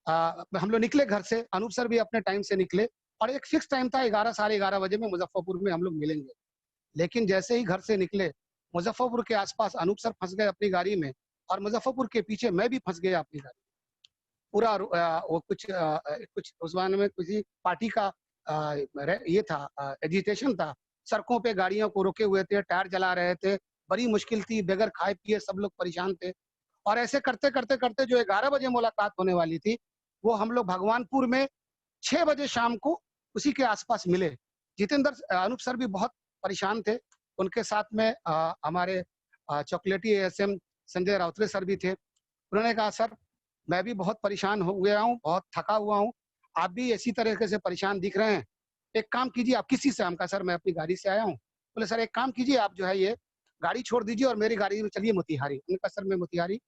हम लोग निकले घर से, अनूप सर भी अपने टाइम से निकले और एक फिक्स टाइम था 11 साढ़े 11 बजे में मुज़फ्फ़रपुर में हम लोग मिलेंगे। लेकिन जैसे ही घर से निकले, मुज़फ्फ़रपुर के आस-पास अनूप सर फँस गए अपनी गाड़ी में और मुज़फ्फ़रपुर के पीछे मैं भी फँस गया अपनी गाड़ी। पूरा वो कुछ उस ज़माने में किसी पार्टी का ये था, एजिटेशन था। सड़कों पे गाड़ियों को रोके हुए थे, टायर जला रहे थे, बड़ी मुश्किल थी, बगैर खाए-पिए सब लोग परेशान थे। और ऐसे करते-करते जो 11 बजे मुलाकात होने वाली थी, वो हम लोग भगवानपुर में 6 बजे शाम को उसी के आस-पास मिले। अनूप सर भी बहुत परेशान थे। उनके साथ में हमारे चॉकलेटी एएसएम संजय राउतरे सर भी थे। उन्होंने कहा, सर मैं भी बहुत परेशान हो गया हूँ, बहुत थका हुआ हूँ। आप भी इसी तरीके से परेशान दिख रहे हैं। एक काम कीजिए, आप किस चीज़ से? हम कहा, सर मैं अपनी गाड़ी से आया हूँ। बोले, सर एक काम कीजिए, आप जो है ये गाड़ी छोड़ दीजिए और मेरी गाड़ी में चलिए मोतिहारी। मैंने कहा, सर मैं मोतिहारी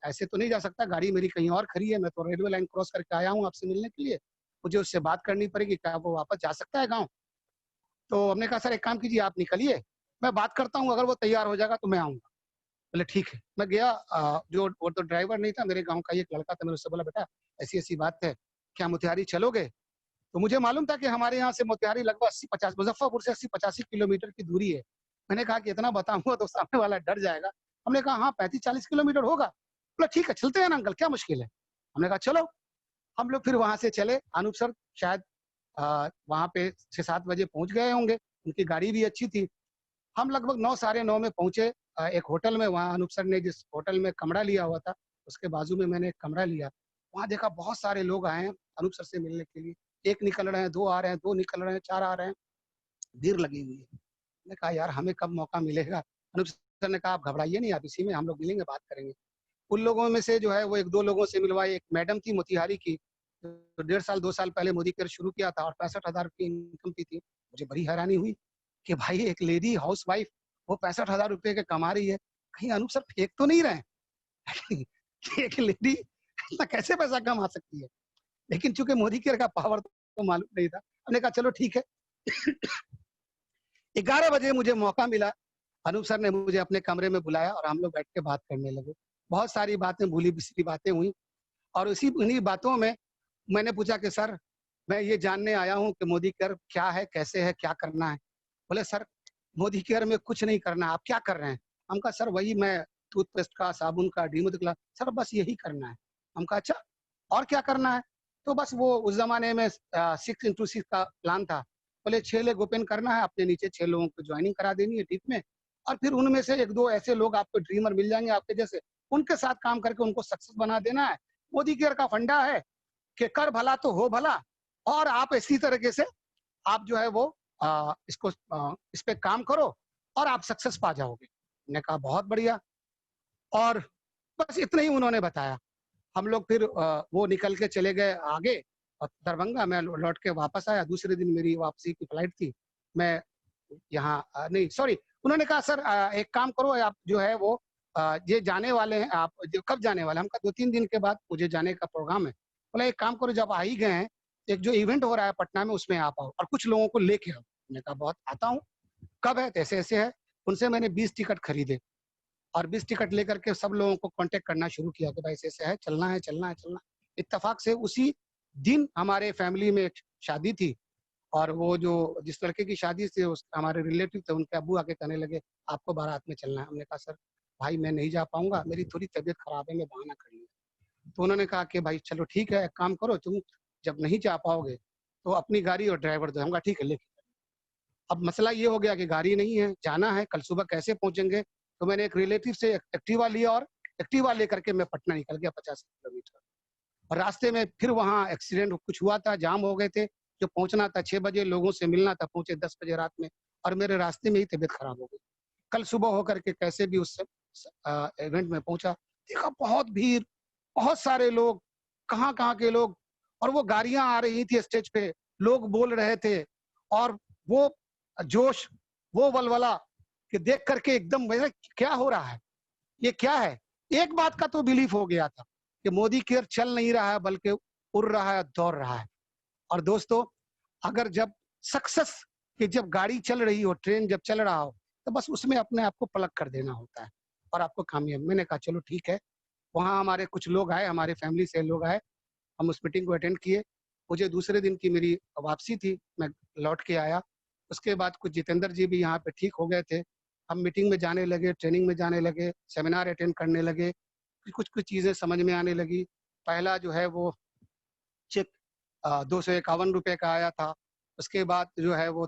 ऐसे तो नहीं जा सकता, गाड़ी मेरी कहीं और खड़ी है, मैं तो रेलवे लाइन क्रॉस करके आया हूँ आपसे मिलने के लिए। मुझे उससे बात करनी पड़ेगी, क्या वो वापस जा सकता है गाँव? तो हमने कहा, सर एक काम कीजिए, आप निकलिए, मैं बात करता हूँ, अगर वो तैयार हो जाएगा तो मैं आऊँगा। बोले ठीक है। मैं गया, जो वो तो ड्राइवर नहीं था, मेरे गाँव का ही एक लड़का था, मैंने उससे बोला, बेटा ऐसी-ऐसी बात है, क्या मोतिहारी चलोगे? तो मुझे मालूम था कि हमारे यहाँ से मोतिहारी लगभग 80-50 मुज़फ्फरपुर से 80-85 किलोमीटर की दूरी है। मैंने कहा कि इतना बताऊँगा तो सामने वाला डर जाएगा। हमने कहा हाँ 35-40 किलोमीटर होगा। बोला ठीक है, चलते हैं ना अंकल, क्या मुश्किल है? हमने कहा चलो। हम लोग फिर वहाँ से चले। अनूप सर शायद वहाँ पे 6-7 बजे पहुँच गए होंगे, उनकी गाड़ी भी अच्छी थी। हम लगभग 9 साढ़े 9 में पहुँचे एक होटल में। वहाँ अनूप सर ने जिस होटल में कमरा लिया हुआ था, उसके बाजू में मैंने एक कमरा लिया। वहाँ देखा बहुत सारे लोग आए हैं अनूप सर से मिलने के लिए। 1 निकल रहे हैं, 2 आ रहे हैं, 2 निकल रहे हैं, 4 आ रहे हैं, भीड़ लगी हुई है। मैंने कहा यार हमें कब मौका मिलेगा? अनूप सर ने कहा आप घबराइए नहीं, आप इसी में हम लोग मिलेंगे, बात करेंगे। उन लोगों में से जो है वो 1-2 लोगों से मिलवाए। एक मैडम थी मोतिहारी की, तो 1.5 साल 2 साल पहले मोदी केयर शुरू किया था और 65,000 की इनकम की थी। मुझे बड़ी हैरानी हुई कि भाई एक लेडी हाउसवाइफ वो 65,000 रुपए के कमा रही है, कहीं अनूप सर फेंक तो नहीं रहे हैं? कि एक लेडी इतना कैसे पैसा कमा सकती है? लेकिन चूँकि मोदी केयर का पावर तो मालूम नहीं था। हमने कहा चलो ठीक है। 11 बजे मुझे मौका मिला। अनूप सर ने मुझे अपने कमरे में बुलाया और हम लोग बैठ के बात करने लगे। बहुत सारी बातें भूली-बिसरी बातें हुई और उन्हीं बातों में मैंने पूछा कि सर मैं ये जानने आया हूँ कि मोदी केयर क्या है, कैसे है, क्या करना है? बोले सर मोदी केयर में कुछ नहीं करना है, आप क्या कर रहे हैं? हम कहा सर वही मैं टूथपेस्ट का, साबुन का, डीमोथिक सर बस यही करना है। हम कहा अच्छा और क्या करना है? तो बस वो उस ज़माने में 6 इंटू 6 का प्लान था। बोले 6 लेग ओपन करना है, अपने नीचे 6 लोगों को जॉइनिंग करा देनी है टीम में और फिर उनमें से 1-2 ऐसे लोग आपको ड्रीमर मिल जाएँगे आपके जैसे, उनके साथ काम करके उनको सक्सेस बना देना है। मोदी केयर का फंडा है कि कर भला तो हो भला और आप इसी तरीके से आप जो है वो इस पे काम करो और आप सक्सेस पा जाओगे। मैंने कहा बहुत बढ़िया और बस इतना ही उन्होंने बताया। हम लोग फिर वो निकल के चले गए आगे और दरभंगा मैं लौट के वापस आया। दूसरे दिन मेरी वापसी की फ्लाइट थी। मैं यहाँ नहीं सॉरी उन्होंने कहा सर एक काम करो आप जो है वो ये जाने वाले हैं आप जो कब जाने वाले हैं? हम कहा 2-3 दिन के बाद मुझे जाने का प्रोग्राम है। बोला एक काम करो जब आ ही गए हैं, एक जो इवेंट हो रहा है पटना में उसमें आप आओ और कुछ लोगों को लेके आओ। मैंने कहा बहुत आता हूँ। कब है? तो ऐसे-ऐसे है। उनसे मैंने 20 टिकट खरीदे और 20 टिकट लेकर के सब लोगों को कॉन्टैक्ट करना शुरू किया कि भाई ऐसे-ऐसे है, चलना है, चलना है, चलना है। इत्तेफ़ाक से उसी दिन हमारे फैमिली में एक शादी थी और वो जो जिस लड़के की शादी से उस हमारे रिलेटिव थे उनके अब्बू आके कहने लगे आपको बारात में चलना है। हमने कहा सर भाई मैं नहीं जा पाऊँगा, मेरी थोड़ी तबीयत खराब है, मैं बहाना कर लूँगा। तो उन्होंने कहा कि भाई चलो ठीक है, एक काम करो तुम जब नहीं जा पाओगे तो अपनी गाड़ी और ड्राइवर दो। हम कहा ठीक है लेके अब मसला ये हो गया कि गाड़ी नहीं है, जाना है, कल सुबह कैसे पहुँचेंगे? तो मैंने एक रिलेटिव से एक्टिवा लिया और एक्टिवा लेकर के मैं पटना निकल गया 50 किलोमीटर। और रास्ते में फिर वहाँ एक्सीडेंट कुछ हुआ था, जाम हो गए थे, जो पहुँचना था 6 बजे, लोगों से मिलना था, पहुँचे 10 बजे रात में और मेरे रास्ते में ही तबीयत खराब हो गई। कल सुबह होकर के कैसे भी उस इवेंट में पहुँचा, देखा बहुत भीड़, बहुत सारे लोग, कहाँ-कहाँ के लोग और वो गाड़ियां आ रही थी स्टेज पे, लोग बोल रहे थे, और वो जोश, वो वलवला कि देख करके एकदम मेरा क्या हो रहा है, ये क्या है। एक बात का तो बिलीफ हो गया था कि मोदी केयर चल नहीं रहा है बल्कि उड़ रहा है, दौड़ रहा है। और दोस्तों, अगर जब सक्सेस की जब गाड़ी चल रही हो, ट्रेन जब चल रहा हो, तो बस उसमें अपने आप को प्लग कर देना होता है और आपको कामयाब। मैंने कहा चलो ठीक है। वहाँ हमारे कुछ लोग आए, हमारे फैमिली से लोग आए, हम उस मीटिंग को अटेंड किए। मुझे दूसरे दिन की मेरी वापसी थी, मैं लौट के आया। उसके बाद कुछ जितेंद्र जी भी यहाँ पे ठीक हो गए थे। हम मीटिंग में जाने लगे, ट्रेनिंग में जाने लगे, सेमिनार अटेंड करने लगे, कुछ-कुछ चीज़ें समझ में आने लगी। पहला जो है वो चेक ₹251 का आया था। उसके बाद जो है वो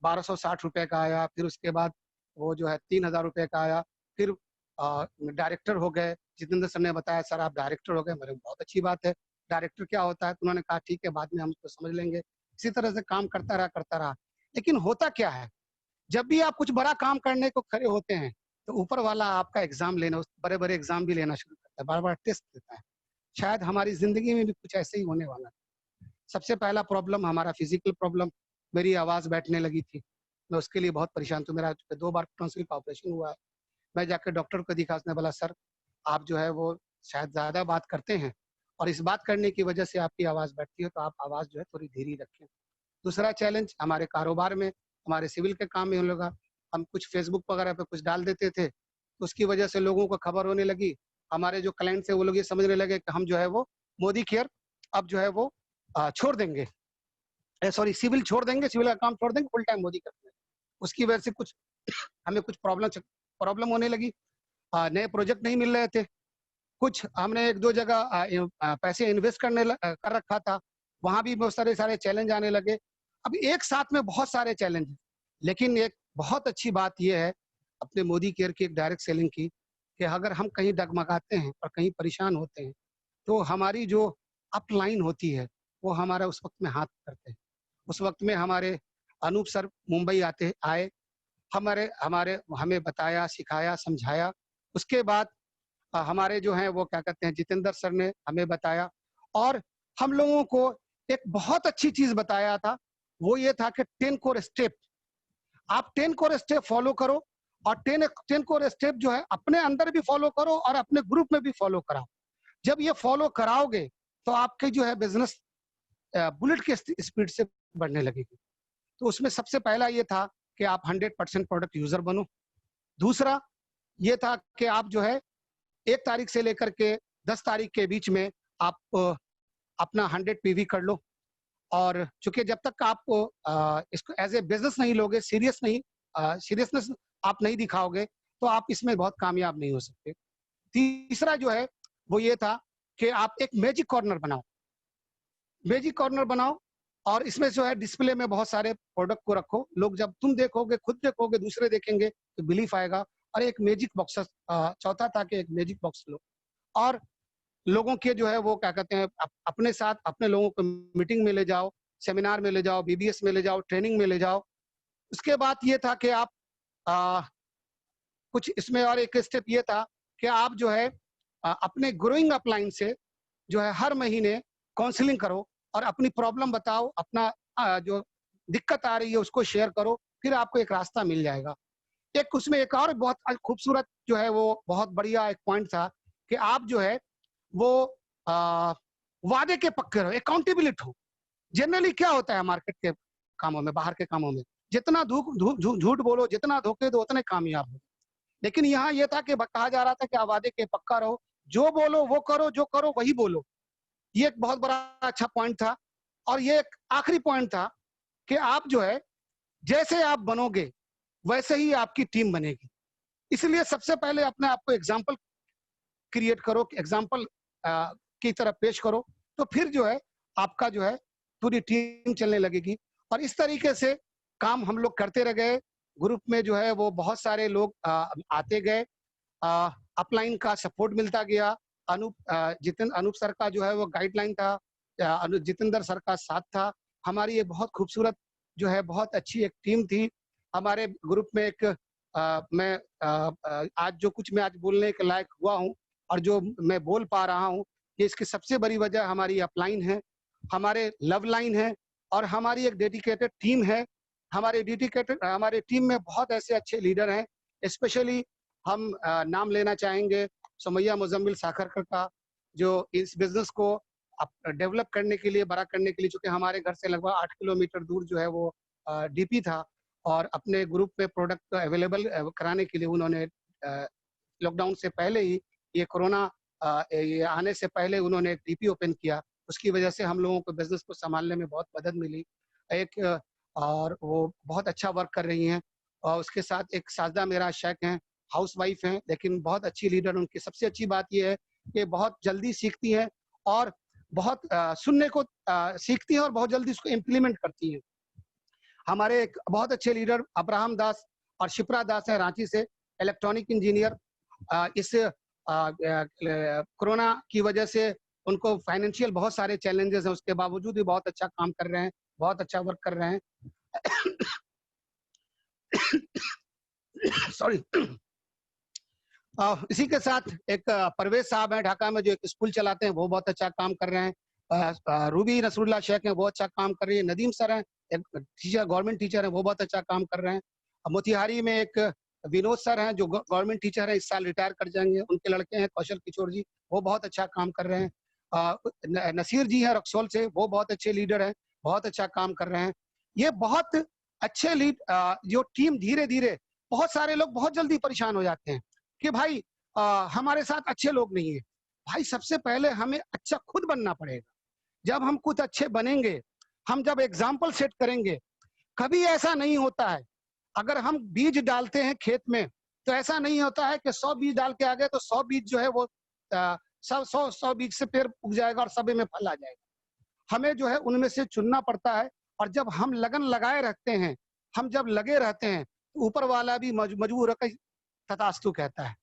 ₹1260 का आया, फिर उसके बाद वो जो है ₹3000 का आया। फिर डायरेक्टर हो गए। जितेंद्र सर ने बताया सर आप डायरेक्टर हो गए। मैंने बहुत अच्छी बात है। डायरेक्टर क्या होता है? तो उन्होंने कहा ठीक है बाद में हम उसको समझ लेंगे। इसी तरह से काम करता रहा। लेकिन होता क्या है? जब भी आप कुछ बड़ा काम करने को खड़े होते हैं, तो ऊपर वाला आपका एग्ज़ाम लेना, उस बड़े-बड़े एग्ज़ाम भी लेना शुरू करता है, बार-बार टेस्ट देता है। शायद हमारी ज़िंदगी में भी कुछ ऐसे ही होने वाला है। सबसे पहला प्रॉब्लम हमारा फिज़िकल प्रॉब्लम, मेरी आवाज़ बैठने लगी थी। मैं उसके लिए बहुत परेशान था। मेरा 2 बार टॉन्सिल का ऑपरेशन हुआ है। मैं जाके डॉक्टर को दिखा, उसने बोला सर आप जो है वो शायद ज़्यादा बात करते हैं और इस बात करने की वजह से आपकी आवाज़ बैठती है, तो आप आवाज़ जो है थोड़ी धीरे रखें। दूसरा चैलेंज हमारे कारोबार में, हमारे सिविल के काम में हम कुछ फेसबुक वगैरह पे कुछ डाल देते थे, तो उसकी वजह से लोगों को खबर होने लगी। हमारे जो क्लाइंट्स हैं वो लोग ये समझने लगे कि हम जो है वो मोदी केयर अब जो है वो छोड़ देंगे। सॉरी, सिविल छोड़ देंगे, सिविल का काम छोड़ देंगे, फुल टाइम मोदी करेंगे। उसकी वजह से कुछ हमें कुछ प्रॉब्लम होने लगी। नए प्रोजेक्ट नहीं मिल रहे थे। कुछ हमने 1-2 जगह पैसे इन्वेस्ट कर रखा था, वहाँ भी बहुत सारे चैलेंज आने लगे। अब एक साथ में बहुत सारे चैलेंज हैं, लेकिन एक बहुत अच्छी बात ये है अपने मोदी केयर की एक डायरेक्ट सेलिंग की, कि अगर हम कहीं डगमगाते हैं और कहीं परेशान होते हैं, तो हमारी जो अपलाइन होती है, वो हमारा उस वक़्त में हाथ करते हैं। उस वक़्त में हमारे अनूप सर मुंबई आए, हमारे हमारे हमें बताया, सिखाया, समझाया। उसके बाद हमारे जो हैं वो क्या कहते हैं जितेंद्र सर ने हमें बताया, और हम लोगों को एक बहुत अच्छी चीज़ बताया था, वो ये था कि 10 कोर स्टेप, आप 10 कोर स्टेप फॉलो करो, और 10 कोर स्टेप जो है अपने अंदर भी फॉलो करो और अपने ग्रुप में भी फॉलो कराओ। जब ये फॉलो कराओगे, तो आपके जो है बिज़नेस बुलेट की स्पीड से बढ़ने लगेगी। तो उसमें सबसे पहला ये था कि आप 100% प्रोडक्ट यूज़र बनो। दूसरा ये था कि आप जो है 1 तारीख से लेकर के 10 तारीख के बीच में आप अपना 100 पीवी कर लो, और चूँकि जब तक आप इसको एज़ ए बिज़नेस नहीं लोगे, सीरियसनेस आप नहीं दिखाओगे, तो आप इसमें बहुत कामयाब नहीं हो सकते। तीसरा जो है, वो ये था कि आप एक मैजिक कॉर्नर बनाओ। मैजिक कॉर्नर बनाओ, और इसमें जो है डिस्प्ले में बहुत सारे प्रोडक्ट को रखो। लोग जब तुम देखोगे, खुद देखोगे, दूसरे देखेंगे, तो बिलीफ आएगा। और एक मैजिक बॉक्स, चौथा था कि एक मैजिक बॉक्स लो, और लोगों के जो है वो क्या कहते हैं अपने साथ अपने लोगों को मीटिंग में ले जाओ, सेमिनार में ले जाओ, बीबीएस में ले जाओ, ट्रेनिंग में ले जाओ। उसके बाद ये था कि आप आ, कुछ इसमें और एक स्टेप ये था कि आप जो है अपने ग्रोइंग अपलाइन से जो है हर महीने काउंसलिंग करो, और अपनी प्रॉब्लम बताओ, अपना जो दिक्कत आ रही है उसको शेयर करो, फिर आपको एक रास्ता मिल जाएगा। एक उसमें एक और बहुत खूबसूरत जो है वो बहुत बढ़िया एक पॉइंट था कि आप जो है वो वादे के पक्के रहो, अकाउंटेबिलिटी हो। जनरली क्या होता है मार्केट के कामों में, बाहर के कामों में, जितना झूठ बोलो, जितना धोखे दो, उतने कामयाब हो। लेकिन यहाँ ये था कि कहा जा रहा था कि आप वादे के पक्का रहो, जो बोलो वो करो, जो करो वही बोलो। ये एक बहुत बड़ा अच्छा पॉइंट था। और ये एक आखिरी पॉइंट था कि आप जो है जैसे आप बनोगे वैसे ही आपकी टीम बनेगी। इसलिए सबसे पहले अपने आप को एग्जाम्पल क्रिएट करो, एग्जाम्पल की तरफ पेश करो, तो फिर जो है आपका जो है पूरी टीम चलने लगेगी। और इस तरीके से काम हम लोग करते रह गए। ग्रुप में जो है वो बहुत सारे लोग आते गए, अपलाइन का सपोर्ट मिलता गया। अनूप सर का जो है वो गाइडलाइन था, जितेंद्र सर का साथ था। हमारी ये बहुत खूबसूरत जो है बहुत अच्छी एक टीम थी। हमारे ग्रुप में एक मैं आज जो कुछ मैं आज बोलने के लायक हुआ हूँ और जो मैं बोल पा रहा हूँ, कि इसकी सबसे बड़ी वजह हमारी अपलाइन है, हमारे लव लाइन है और हमारी एक डेडिकेटेड टीम है। हमारे टीम में बहुत ऐसे अच्छे लीडर हैं, स्पेशली हम नाम लेना चाहेंगे सुमैया मुजम्मिल साखरकर का, जो इस बिजनेस को डेवलप करने के लिए, बड़ा करने के लिए, चूंकि हमारे घर से लगभग 8 किलोमीटर दूर जो है वो डीपी था और अपने ग्रुप में प्रोडक्ट अवेलेबल कराने के लिए उन्होंने लॉकडाउन से पहले ही ये कोरोना ये आने से पहले उन्होंने एक डीपी ओपन किया। उसकी वजह से हम लोगों को बिजनेस को संभालने में बहुत मदद मिली। और वो बहुत अच्छा वर्क कर रही हैं और उसके साथ एक साजदा मेरा शेख हैं, हाउसवाइफ हैं, लेकिन बहुत अच्छी लीडर। उनकी सबसे अच्छी बात ये है कि बहुत जल्दी सीखती हैं और बहुत सुनने को सीखती हैं और बहुत जल्दी उसको इम्प्लीमेंट करती हैं। हमारे एक बहुत अच्छे लीडर अब्राहम दास और शिप्रा दास हैं रांची से, इलेक्ट्रॉनिक इंजीनियर। इस कोरोना की वजह से उनको फाइनेंशियल बहुत सारे चैलेंजेस हैं, उसके बावजूद भी बहुत अच्छा काम कर रहे हैं, बहुत अच्छा वर्क कर रहे हैं। सॉरी। इसी के साथ एक परवेज साहब हैं ढाका में, जो एक स्कूल चलाते हैं, वो बहुत अच्छा काम कर रहे हैं। रूबी नसरुल्लाह शेख हैं, वो अच्छा काम कर रही है। नदीम सर हैं, एक टीचर, गवर्नमेंट टीचर हैं, वो बहुत अच्छा काम कर रहे हैं। मोतिहारी में एक विनोद सर हैं, जो गवर्नमेंट टीचर हैं, इस साल रिटायर कर जाएंगे। उनके लड़के हैं कौशल किशोर जी, वो बहुत अच्छा काम कर रहे हैं। नसीर जी हैं रक्सौल से, वो बहुत अच्छे लीडर हैं, बहुत अच्छा काम कर रहे हैं। ये बहुत अच्छे जो टीम, धीरे धीरे बहुत सारे लोग बहुत जल्दी परेशान हो जाते हैं कि भाई हमारे साथ अच्छे लोग नहीं है। भाई सबसे पहले हमें अच्छा खुद बनना पड़ेगा। जब हम खुद अच्छे बनेंगे, हम जब एग्जाम्पल सेट करेंगे, कभी ऐसा नहीं होता है, अगर हम बीज डालते हैं खेत में तो ऐसा नहीं होता है कि 100 बीज डाल के आ गए तो 100 बीज जो है वो 100 बीज से पेड़ उग जाएगा और सभी में फल आ जाएगा। हमें जो है उनमें से चुनना पड़ता है और जब हम लगन लगाए रखते हैं, हम जब लगे रहते हैं, तो ऊपर वाला भी मजबूर होकर तथास्तु कहता है।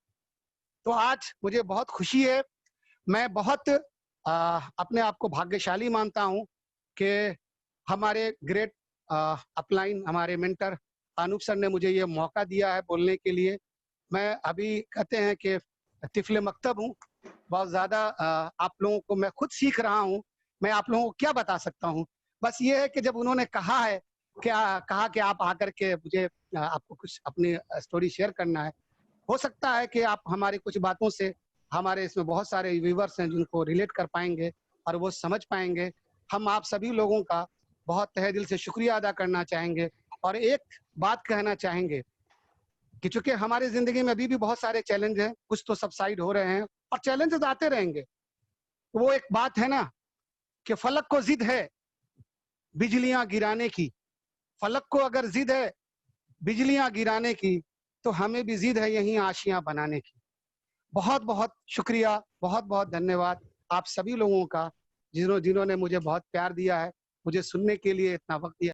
तो आज मुझे बहुत खुशी है, मैं बहुत अपने आप को भाग्यशाली मानता हूं कि हमारे ग्रेट अपलाइन, हमारे मेंटर अनूप सर ने मुझे ये मौका दिया है बोलने के लिए। मैं अभी कहते हैं कि तिफले मकतब हूँ, बहुत ज़्यादा आप लोगों को मैं खुद सीख रहा हूँ। मैं आप लोगों को क्या बता सकता हूँ, बस ये है कि जब उन्होंने कहा कि आप आकर के मुझे आपको कुछ अपनी स्टोरी शेयर करना है, हो सकता है कि आप हमारी कुछ बातों से, हमारे इसमें बहुत सारे व्यूअर्स हैं जिनको रिलेट कर पाएंगे और वो समझ पाएंगे। हम आप सभी लोगों का बहुत तहे दिल से शुक्रिया अदा करना चाहेंगे और एक बात कहना चाहेंगे कि चूंकि हमारी जिंदगी में अभी भी बहुत सारे चैलेंज हैं, कुछ तो सबसाइड हो रहे हैं और चैलेंजेस आते रहेंगे। वो एक बात है ना कि फलक को जिद है बिजलियां गिराने की, फलक को अगर जिद है बिजलियां गिराने की, तो हमें भी जिद है यहीं आशियां बनाने की। बहुत बहुत शुक्रिया, बहुत बहुत धन्यवाद आप सभी लोगों का, जिन्होंने मुझे बहुत प्यार दिया है, मुझे सुनने के लिए इतना वक्त दिया।